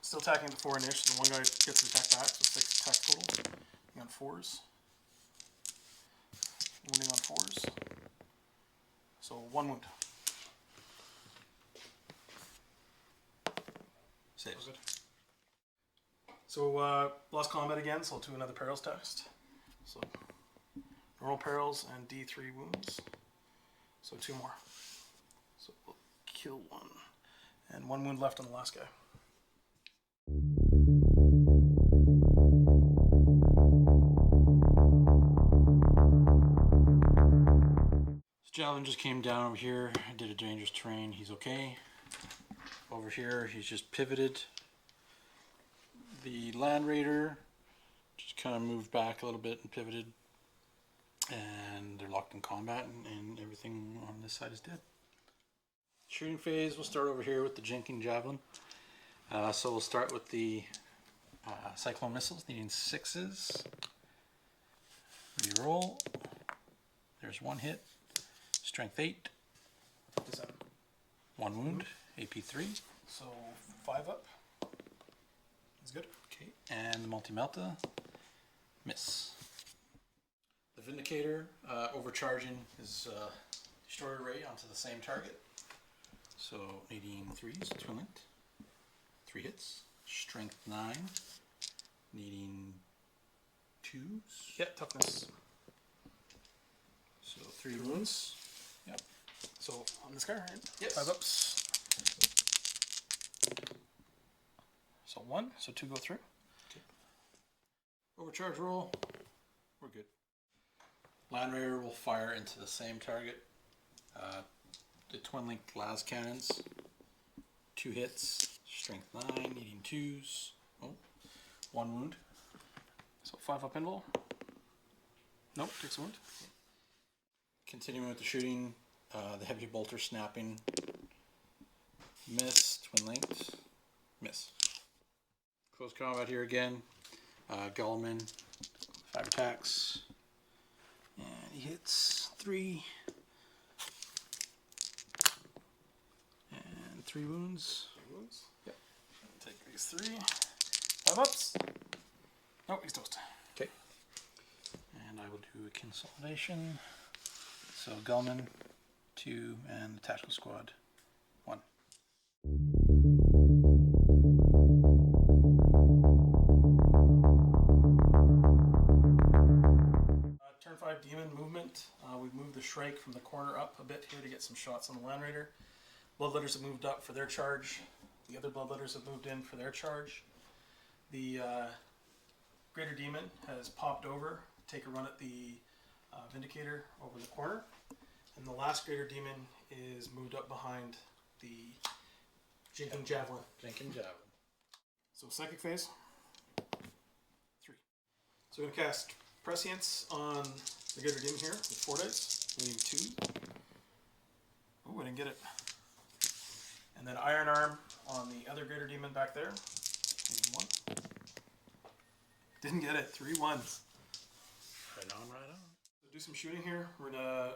still attacking the 4 initial. So the one guy gets an attack back, so 6 attacks total. On 4s. Wounding on 4s. So 1 wound. Saves. Good. So lost combat again, so I'll do another perils test. So normal perils and D3 wounds. So 2 more. So we'll kill 1. And 1 wound left on the last guy. Javelin just came down over here. I did a dangerous terrain. He's okay. Over here, he's just pivoted. The Land Raider just kind of moved back a little bit and pivoted. And they're locked in combat, and everything on this side is dead. Shooting phase, we'll start over here with the Jinking Javelin. So we'll start with the Cyclone Missiles, needing 6s. Reroll. There's 1 hit. Strength 8. 7. 1 wound. AP 3. So 5 up. That's good. Okay. And the Multi-Melta. Miss. The Vindicator overcharging his destroyer ray onto the same target. So needing 3s, twin linked. 3 hits. Strength 9. Needing 2s. Yeah, toughness. So 3 wounds. Yep. So on this guy, right? Yes. 5 ups. So 1, so 2 go through. Okay. Overcharge roll. We're good. Land Raider will fire into the same target. The twin link las cannons. 2 hits. Strength 9, needing 2s. Oh, 1 wound. So 5 up invul. Nope, takes a wound. Continuing with the shooting, the heavy bolter snapping. Miss, twin linked. Miss. Close combat here again. Gullman, 5 attacks. And he hits 3. And 3 wounds. 3 wounds. Yep. Take these 3. 5 ups. Nope, he's toast. Okay. And I will do a consolidation. So Gullman, 2, and the Tactical Squad, 1. Turn 5 demon movement. We've moved the Shrike from the corner up a bit here to get some shots on the Land Raider. Bloodletters have moved up for their charge. The other Bloodletters have moved in for their charge. The Greater Demon has popped over to take a run at the Vindicator over the corner. And the last Greater Demon is moved up behind the Jinking Javelin. Jinking Javelin. So Psychic Phase. 3. So we're going to cast Prescience on the Greater Demon here with 4 dice. We need 2. Oh, I didn't get it. And then Iron Arm on the other Greater Demon back there. Needing 1. Didn't get it. 3 ones. Right on, right on. So do some shooting here. We're going to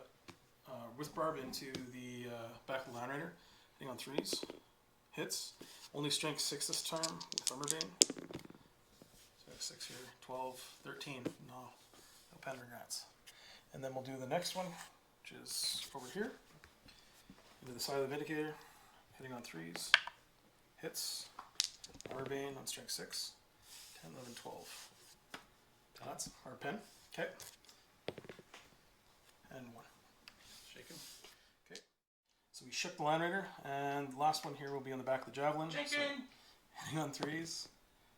with Barb into the back of the Land Raider. Hitting on 3s. Hits. Only strength 6 this time with Armor Bane. So I have 6 here. 12, 13. No pen regrets. And then we'll do the next one, which is over here. Into the side of the Vindicator. Hitting on 3s. Hits. Armor Bane on strength 6. 10, 11, 12. That's our pen. Okay. And 1. Shaken. Okay. So we shook the Land Raider, and the last one here will be on the back of the Javelin. Shaken! So, hitting on 3s.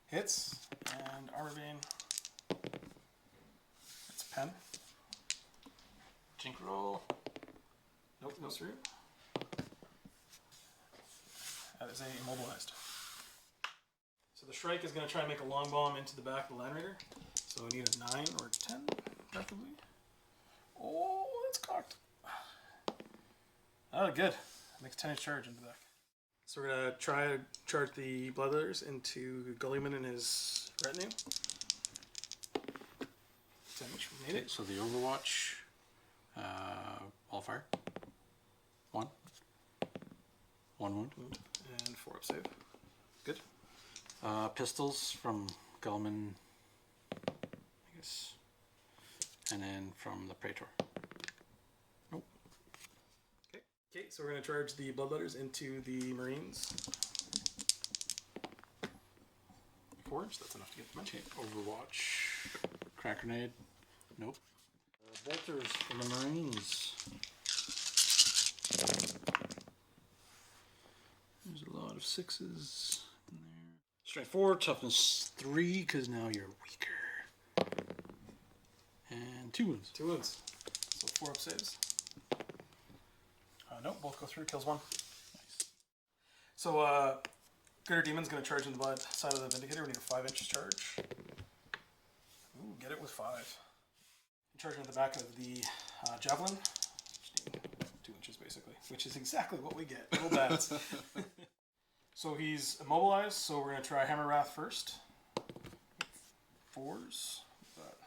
Hits. And Armor Bane. That's a pen. Jink roll. Nope, no through. That is a immobilized. So the Shrike is going to try and make a long bomb into the back of the Land Raider. So we need a 9 or 10, preferably. Oh, that's cocked. Oh, good. Makes 10-inch charge into the back. So we're going to try to charge the Bloodletters into Gullyman and his retinue. 10-inch, we made it. So the Overwatch, all fire. 1 wound. And 4 up save. Good. Pistols from Gullman, I guess, and then from the Praetor. Nope. Okay, so we're going to charge the Bloodletters into the Marines. 4-inch, that's enough to get them in. Okay, Overwatch, crack grenade. Nope. Bolters from the Marines. There's a lot of 6s in there. Strength 4, toughness 3, because now you're weaker. And 2 wounds. 2 wounds. So 4 up saves. Nope, both go through, kills 1. Nice. So, Greater Demon's going to charge in the side of the Vindicator. We need a 5-inch charge. Ooh, get it with 5. Charging at the back of the Javelin. Just need 2 inches, basically, which is exactly what we get. Little bats. So he's immobilized, so we're going to try Hammer Wrath first. 4s.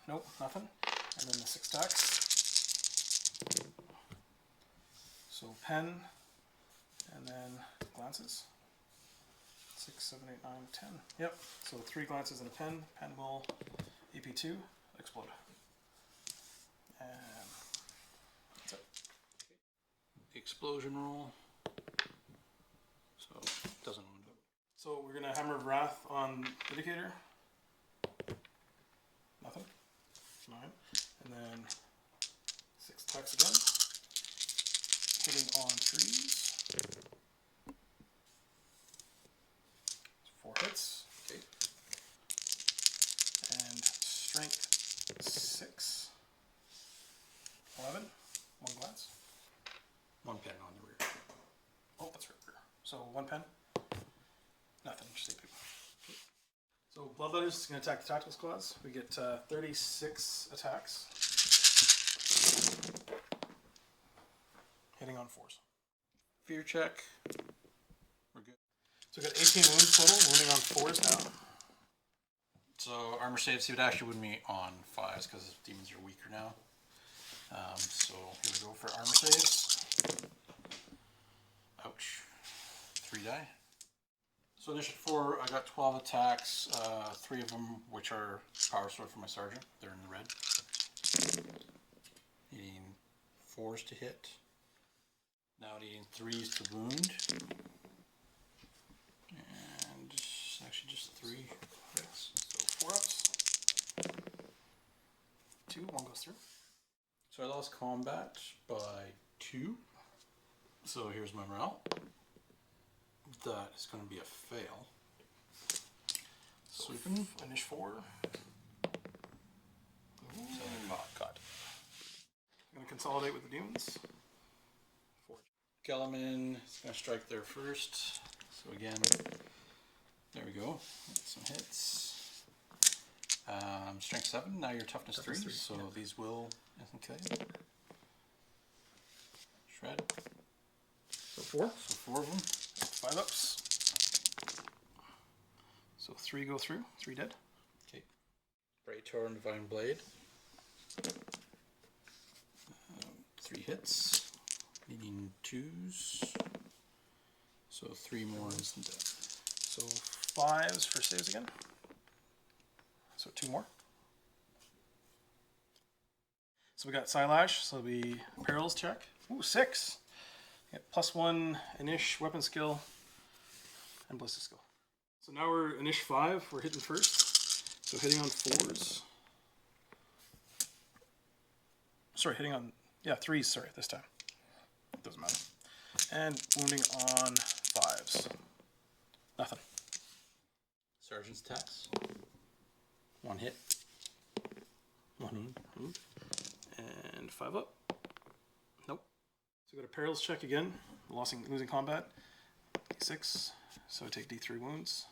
Nope, nothing. And then the 6 attacks. So pen, and then glances. 6, 7, 8, 9, 10. Yep, so 3 glances and a pen. Pen will AP2, explode. And that's it. Explosion roll. So, doesn't wound up. So we're going to Hammer of Wrath on Vindicator. Nothing. 9. And then 6 attacks again. Hitting on 3s. 4 hits. Okay. And strength 6. 11. 1 glance. 1 pen on the rear. Oh, that's right. So 1 pen. Nothing. Just 8 people. Okay. So Bloodletters is going to attack the Tactical Squads. We get 36 attacks. Hitting on 4s. Fear check. We're good. So we got 18 wounds total, wounding on 4s now. So armor saves, he would actually wound me on 5s because demons are weaker now. So here we go for armor saves. Ouch. 3 die. So initiative 4, I got 12 attacks, 3 of them which are power sword for my sergeant. They're in the red. Needing 4s to hit. Now needing 3s to wound. And actually just 3 hits. So 4 ups. 2, 1 goes through. So I lost combat by 2. So here's my morale. That is going to be a fail. Sweeping. Finish 4. So caught. I'm going to consolidate with the demons. 4. Kellerman is going to strike there first. So again, there we go. That's some hits. Strength 7. Now your toughness 3. So yeah. These will kill you. Shred. So 4. So 4 of them. 5 ups. So 3 go through. 3 dead. Okay. Praetor and Divine Blade. 3 hits. Needing 2s. So 3 more instant death. So 5s for saves again. So 2 more. So we got Silash, so it'll be Perils check. Ooh, 6. Get +1 Inish, weapon skill, and ballistic skill. So now we're Inish 5, we're hitting first. So hitting on 4s. Sorry, hitting on, 3s, sorry, this time. Doesn't matter. And wounding on 5s. Nothing. Sergeant's attacks. 1 hit. 1 wound. And 5 up. Nope. So we got a Perils check again. Losing combat. 6. so I take D3 wounds.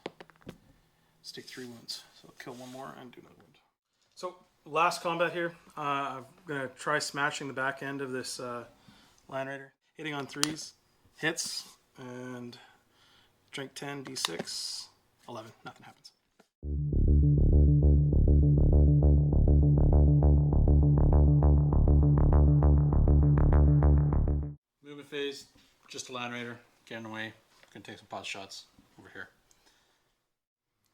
Let's take 3 wounds. So kill 1 more and do another wound. So last combat here. I'm gonna try smashing the back end of this Land Raider. Hitting on 3s, hits, and drink 10 D6, 11. Nothing happens. Movement phase, just a Land Raider, getting away. Gonna take some pot shots over here.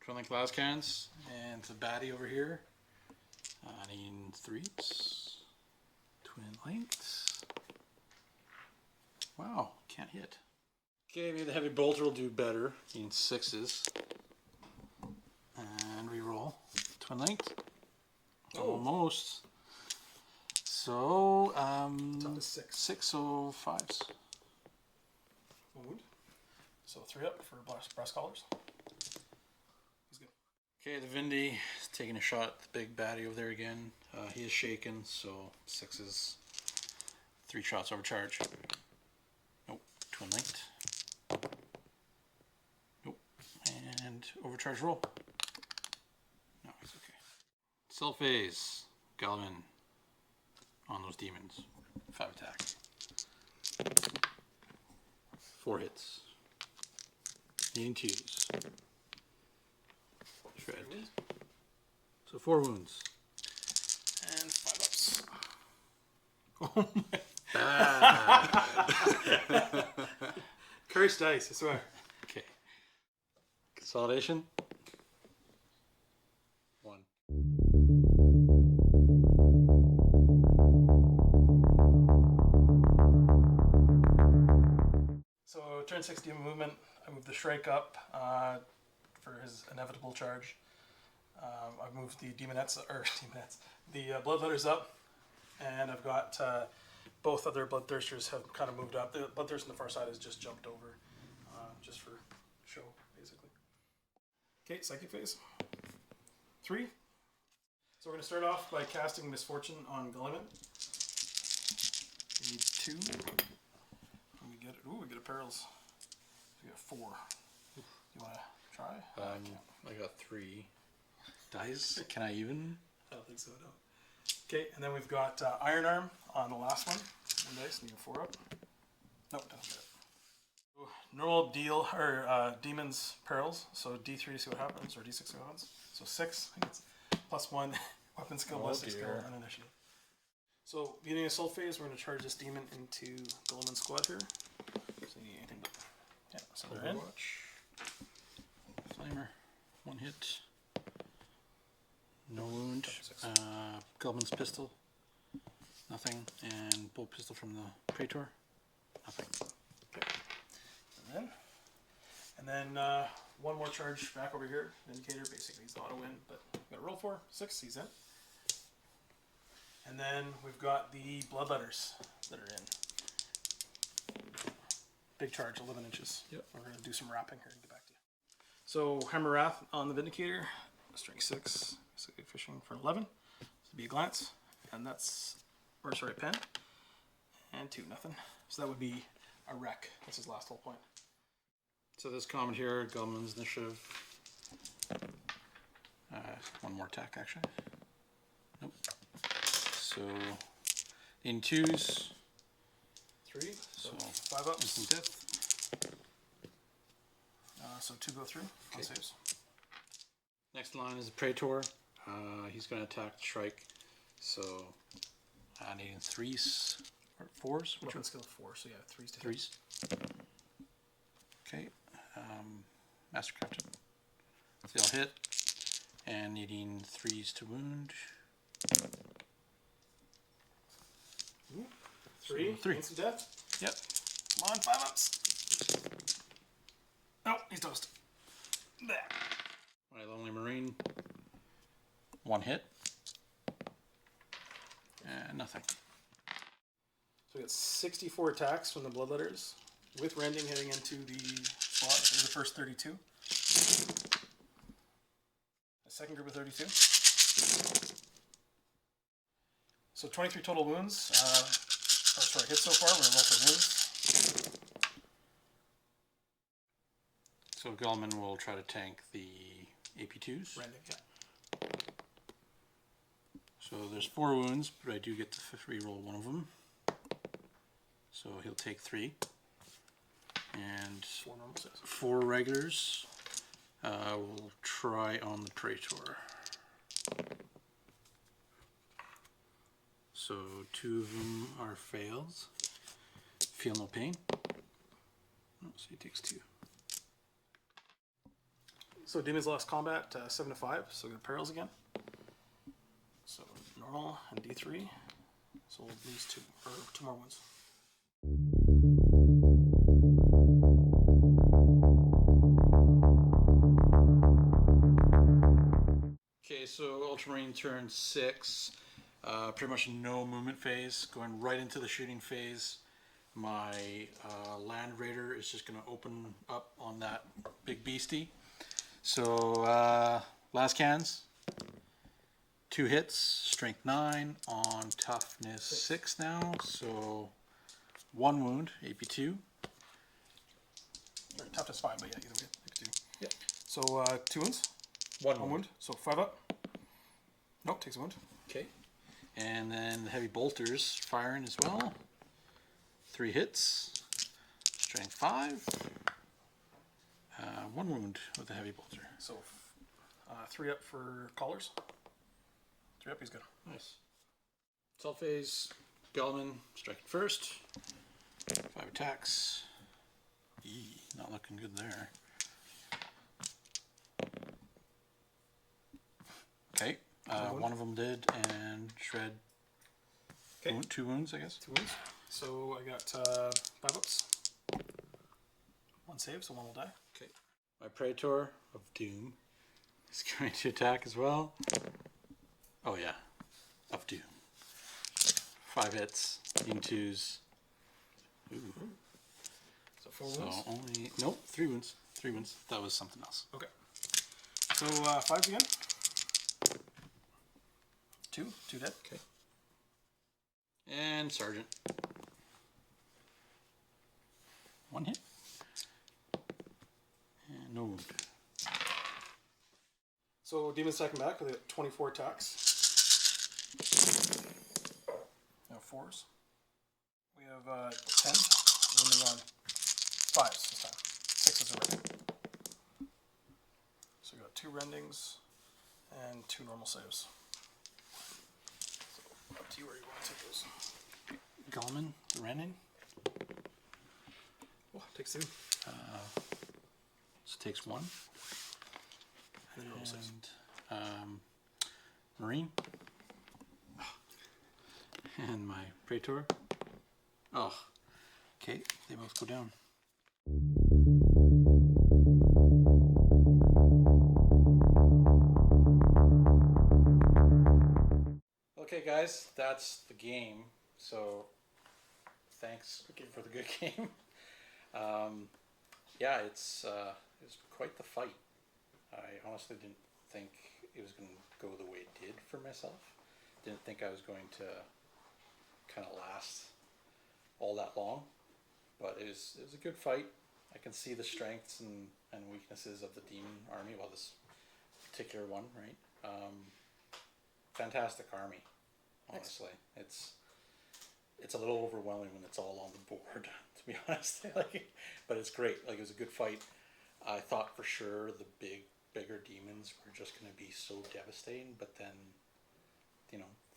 Twin link glass cans, and the baddie over here. Needing 3s. Twin links. Wow, can't hit. Okay, maybe the heavy bolter will do better. Needing 6s. And reroll. Twin linked. Almost. So, It's up to 6. 6, so 5s. 1 wound. So 3 up for brass collars. He's good. Okay, the Vindy is taking a shot at the big baddie over there again. He is shaken, so 6s. 3 shots overcharge. Nope. Twin linked. Nope. And overcharge roll. No, it's okay. Cell phase. Galvin on those demons. 5 attack. 4 hits. Needing 2s. Shred. So 4 wounds. And 5 ups. Oh my. Cursed dice, I swear. Okay. Consolidation. 1. So turn 6 demon movement. I move the Shrike up for his inevitable charge. I've moved the the Bloodletters up, and I've got both other Bloodthirsters have kind of moved up. The Bloodthirster on the far side has just jumped over, just for show, basically. Okay, psychic phase. 3. So we're going to start off by casting Misfortune on Gulliman. We need 2. And we get a Perils. We got 4. You want to try? I got 3 dice. Can I even? I don't think so, no. Okay, and then we've got Iron Arm on the last one. 1 dice, and you 4 up. Nope, doesn't get it. So, normal deal, or Demons Perils. So D3 to see what happens, or D6 to see what happens. So 6, I think it's +1 weapon skill, ballistic skill, and initiative. So, beginning of Assault phase, we're going to charge this demon into Gulliman's squad here. So you need anything but. Yeah, so they're in. Flamer. 1 hit. No wound. Gulliman's pistol. Nothing. And bolt pistol from the Praetor. Nothing. Okay. And then 1 more charge back over here. Indicator, basically he's auto win, but we've got to roll for 6. He's in. And then we've got the Bloodletters that are in. Big charge, 11 inches. Yep. We're going to do some wrapping here and get back to you. So Hammer Wrath on the Vindicator. Strength 6. So fishing for 11. This would be a glance. And that's, or sorry, pen. And 2, nothing. So that would be a wreck. That's his last whole point. So this comment here, Gulliman's initiative. 1 more attack, actually. Nope. So, in 2s. 3. So 5 Instant ups. death. So 2 go through. Okay. On saves. Next line is the Praetor. He's going to attack the Shrike. So, needing 3s or 4s. Which Weapon one? skill 4. So yeah, 3s to hit. 3s. Okay. Mastercraft. They'll hit. And needing 3s to wound. Ooh. 3. 3. Instant death. Yep. Come on, 5 ups. Oh, he's toast. There. My Lonely Marine. 1 hit. And nothing. So we got 64 attacks from the Bloodletters, with Rending hitting into the slot. This is the first 32. The second group of 32. So 23 total wounds. Hits so far. We're going to roll for wounds. So Gulman will try to tank the AP2s. Rending, yeah. So there's 4 wounds, but I do get to re-roll one of them. So he'll take 3. And 4 normal saves. 4 regulars. We'll try on the Praetor. So 2 of them are fails. Feel no pain. Oh, so he takes 2. So Demons lost combat 7 to 5, so we got perils again. So normal and D3. So we'll lose 2 more wounds. Okay, so Ultramarine turn 6. Pretty much no movement phase, going right into the shooting phase. My Land Raider is just going to open up on that big beastie. So last cans, 2 hits, strength 9 on toughness 6 now. So 1 wound, AP2. Or toughness 5, but yeah, either way. AP2. Yeah. So 2 wounds. 1 wound. So 5 up. Nope, takes a wound. Okay. And then the heavy bolters firing as well. 3 hits, strength 5. 1 wound with the heavy bolter. So 3 up for collars. 3 up, he's good. Nice. Assault phase, Gellman striking first. 5 attacks. Eee, not looking good there. Okay, one of them did, and shred. Okay. 2 wounds, I guess. 2 wounds. So I got 5 ups. 1 save, so 1 will die. Okay. My Praetor of Doom is going to attack as well. Oh yeah, of Doom. 5 hits, being 2s. Ooh. So 4 So wounds. only, nope, 3 wounds. 3 wounds. That was something else. Okay. So 5s again. 2 dead. Okay. And Sergeant. 1 hit. And no wound. So Demon's attacking back with 24 attacks. Now 4s. We have 10. Wounding on 5s this time. 6s are rending. So we got 2 rendings and 2 normal saves. So up to you where you want to take those. Gallman, the Renin. Oh, takes 2. So takes 1. And then normal saves. And Marine. And my Praetor. Oh. Okay, they both go down. Okay guys, that's the game. So thanks for the good game. Yeah, it's quite the fight. I honestly didn't think it was going to go the way it did for myself. Didn't think I was going to kind of last all that long, but it was a good fight. I can see the strengths and weaknesses of the demon army. Well, this particular one, right? Fantastic army. Honestly, it's a little overwhelming when it's all on the board, to be honest. But it's great. Like, it was a good fight. I thought for sure the bigger demons were just going to be so devastating, but then,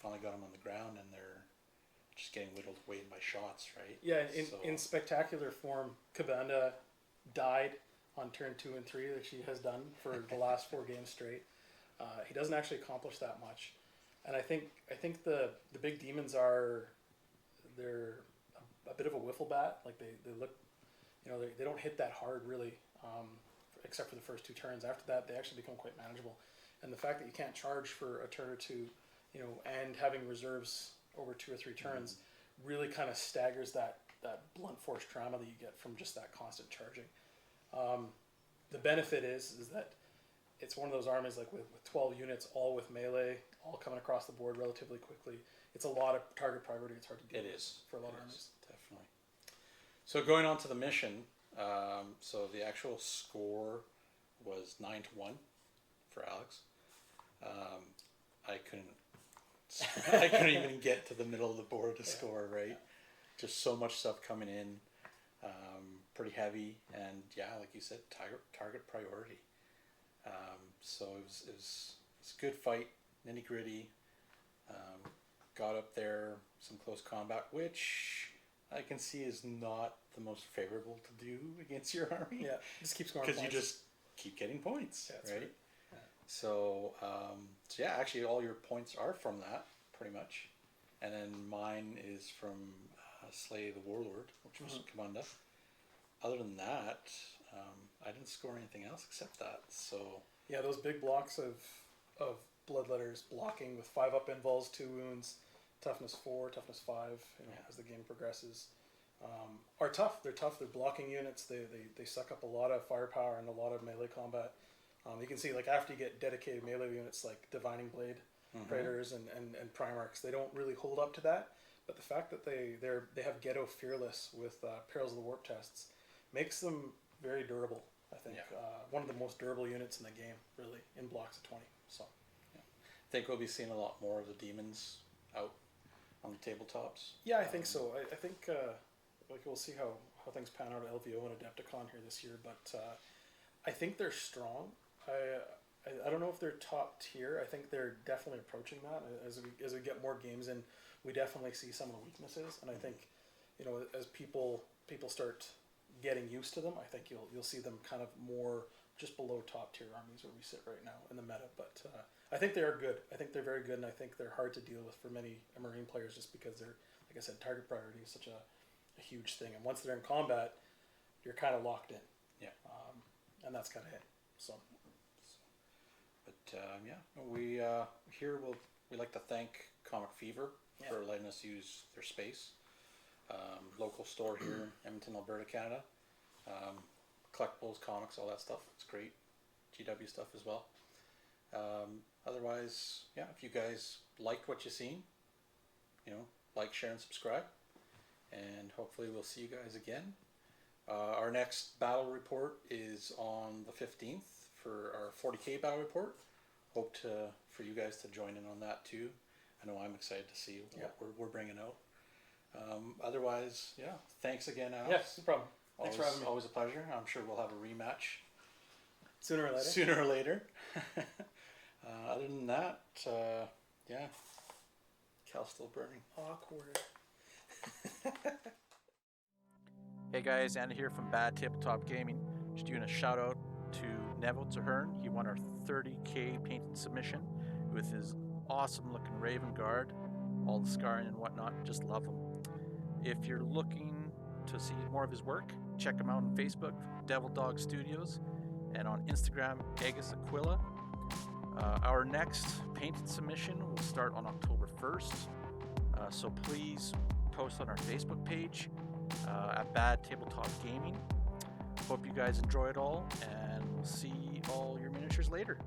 finally got them on the ground and they're just getting whittled away by shots, right? Yeah, in spectacular form, Cabanda died on turn 2 and 3 that she has done for the last 4 games straight. He doesn't actually accomplish that much, and I think the big demons they're a bit of a wiffle bat. Like they look, they don't hit that hard really, except for the first 2 turns. After that, they actually become quite manageable, and the fact that you can't charge for a turn or 2, and having reserves over 2 or 3 turns really kind of staggers that blunt force trauma that you get from just that constant charging. The benefit is that it's one of those armies like with 12 units, all with melee, all coming across the board relatively quickly. It's a lot of target priority. It's hard to deal with for a lot of armies. Definitely. So going on to the mission, So the actual score was 9-1 for Alex. I couldn't I couldn't even get to the middle of the board to score, right? Just so much stuff coming in, pretty heavy, and yeah, like you said, target priority. So it was a good fight, nitty gritty. Got up there, some close combat, which I can see is not the most favorable to do against your army. Yeah, just keep scoring Because you points. just keep getting points, Yeah, that's right? right. Yeah. So, so yeah, actually all your points are from that, pretty much. And then mine is from Slay the Warlord, which was Commanda. Other than that, I didn't score anything else except that. So Yeah, those big blocks of bloodletters blocking with 5 up invols, 2 wounds, toughness 4, toughness 5, as the game progresses, are tough. They're tough. They're blocking units. They suck up a lot of firepower and a lot of melee combat. You can see, like, after you get dedicated melee units like Divining Blade, Praetors, and Primarchs, they don't really hold up to that. But the fact that they have Ghetto Fearless with Perils of the Warp tests makes them very durable. I think one of the most durable units in the game, really, in blocks of 20. So I think we'll be seeing a lot more of the demons out on the tabletops. yeah, I think so. I think like we'll see how things pan out at LVO and Adepticon here this year, but I think they're strong. I don't know if they're top tier. I think they're definitely approaching that as we get more games in. We definitely see some of the weaknesses, and I think as people start getting used to them, I think you'll see them kind of more just below top tier armies where we sit right now in the meta. But I think they are good. I think they're very good, and I think they're hard to deal with for many Marine players just because they're, like I said, target priority is such a huge thing. And once they're in combat, you're kind of locked in. Yeah. And that's kind of it. So. But yeah, we here we like to thank Comic Fever for letting us use their space. Local store here in Edmonton, Alberta, Canada. Collectibles, comics, all that stuff. It's great. GW stuff as well. Otherwise, yeah, if you guys liked what you seen, like, share, and subscribe. And hopefully we'll see you guys again. Our next battle report is on the 15th for our 40K battle report. Hope for you guys to join in on that too. I know I'm excited to see what we're bringing out. Otherwise, yeah, thanks again, Alex. Yes, no problem. Thanks for having me. Always a pleasure. I'm sure we'll have a rematch Sooner or later. sooner or later. Other than that, yeah, Cal's still burning. Awkward. Hey guys, Andy here from Bad Tabletop Gaming. Just doing a shout out to Nevets. He won our 30K painted submission with his awesome looking Raven Guard, all the scarring and whatnot. Just love him. If you're looking to see more of his work, check him out on Facebook, Devil Dog Studios, and on Instagram, Agus Aquila. Our next painted submission will start on October 1st, so please post on our Facebook page at Bad Tabletop Gaming. Hope you guys enjoy it all, and we'll see all your miniatures later.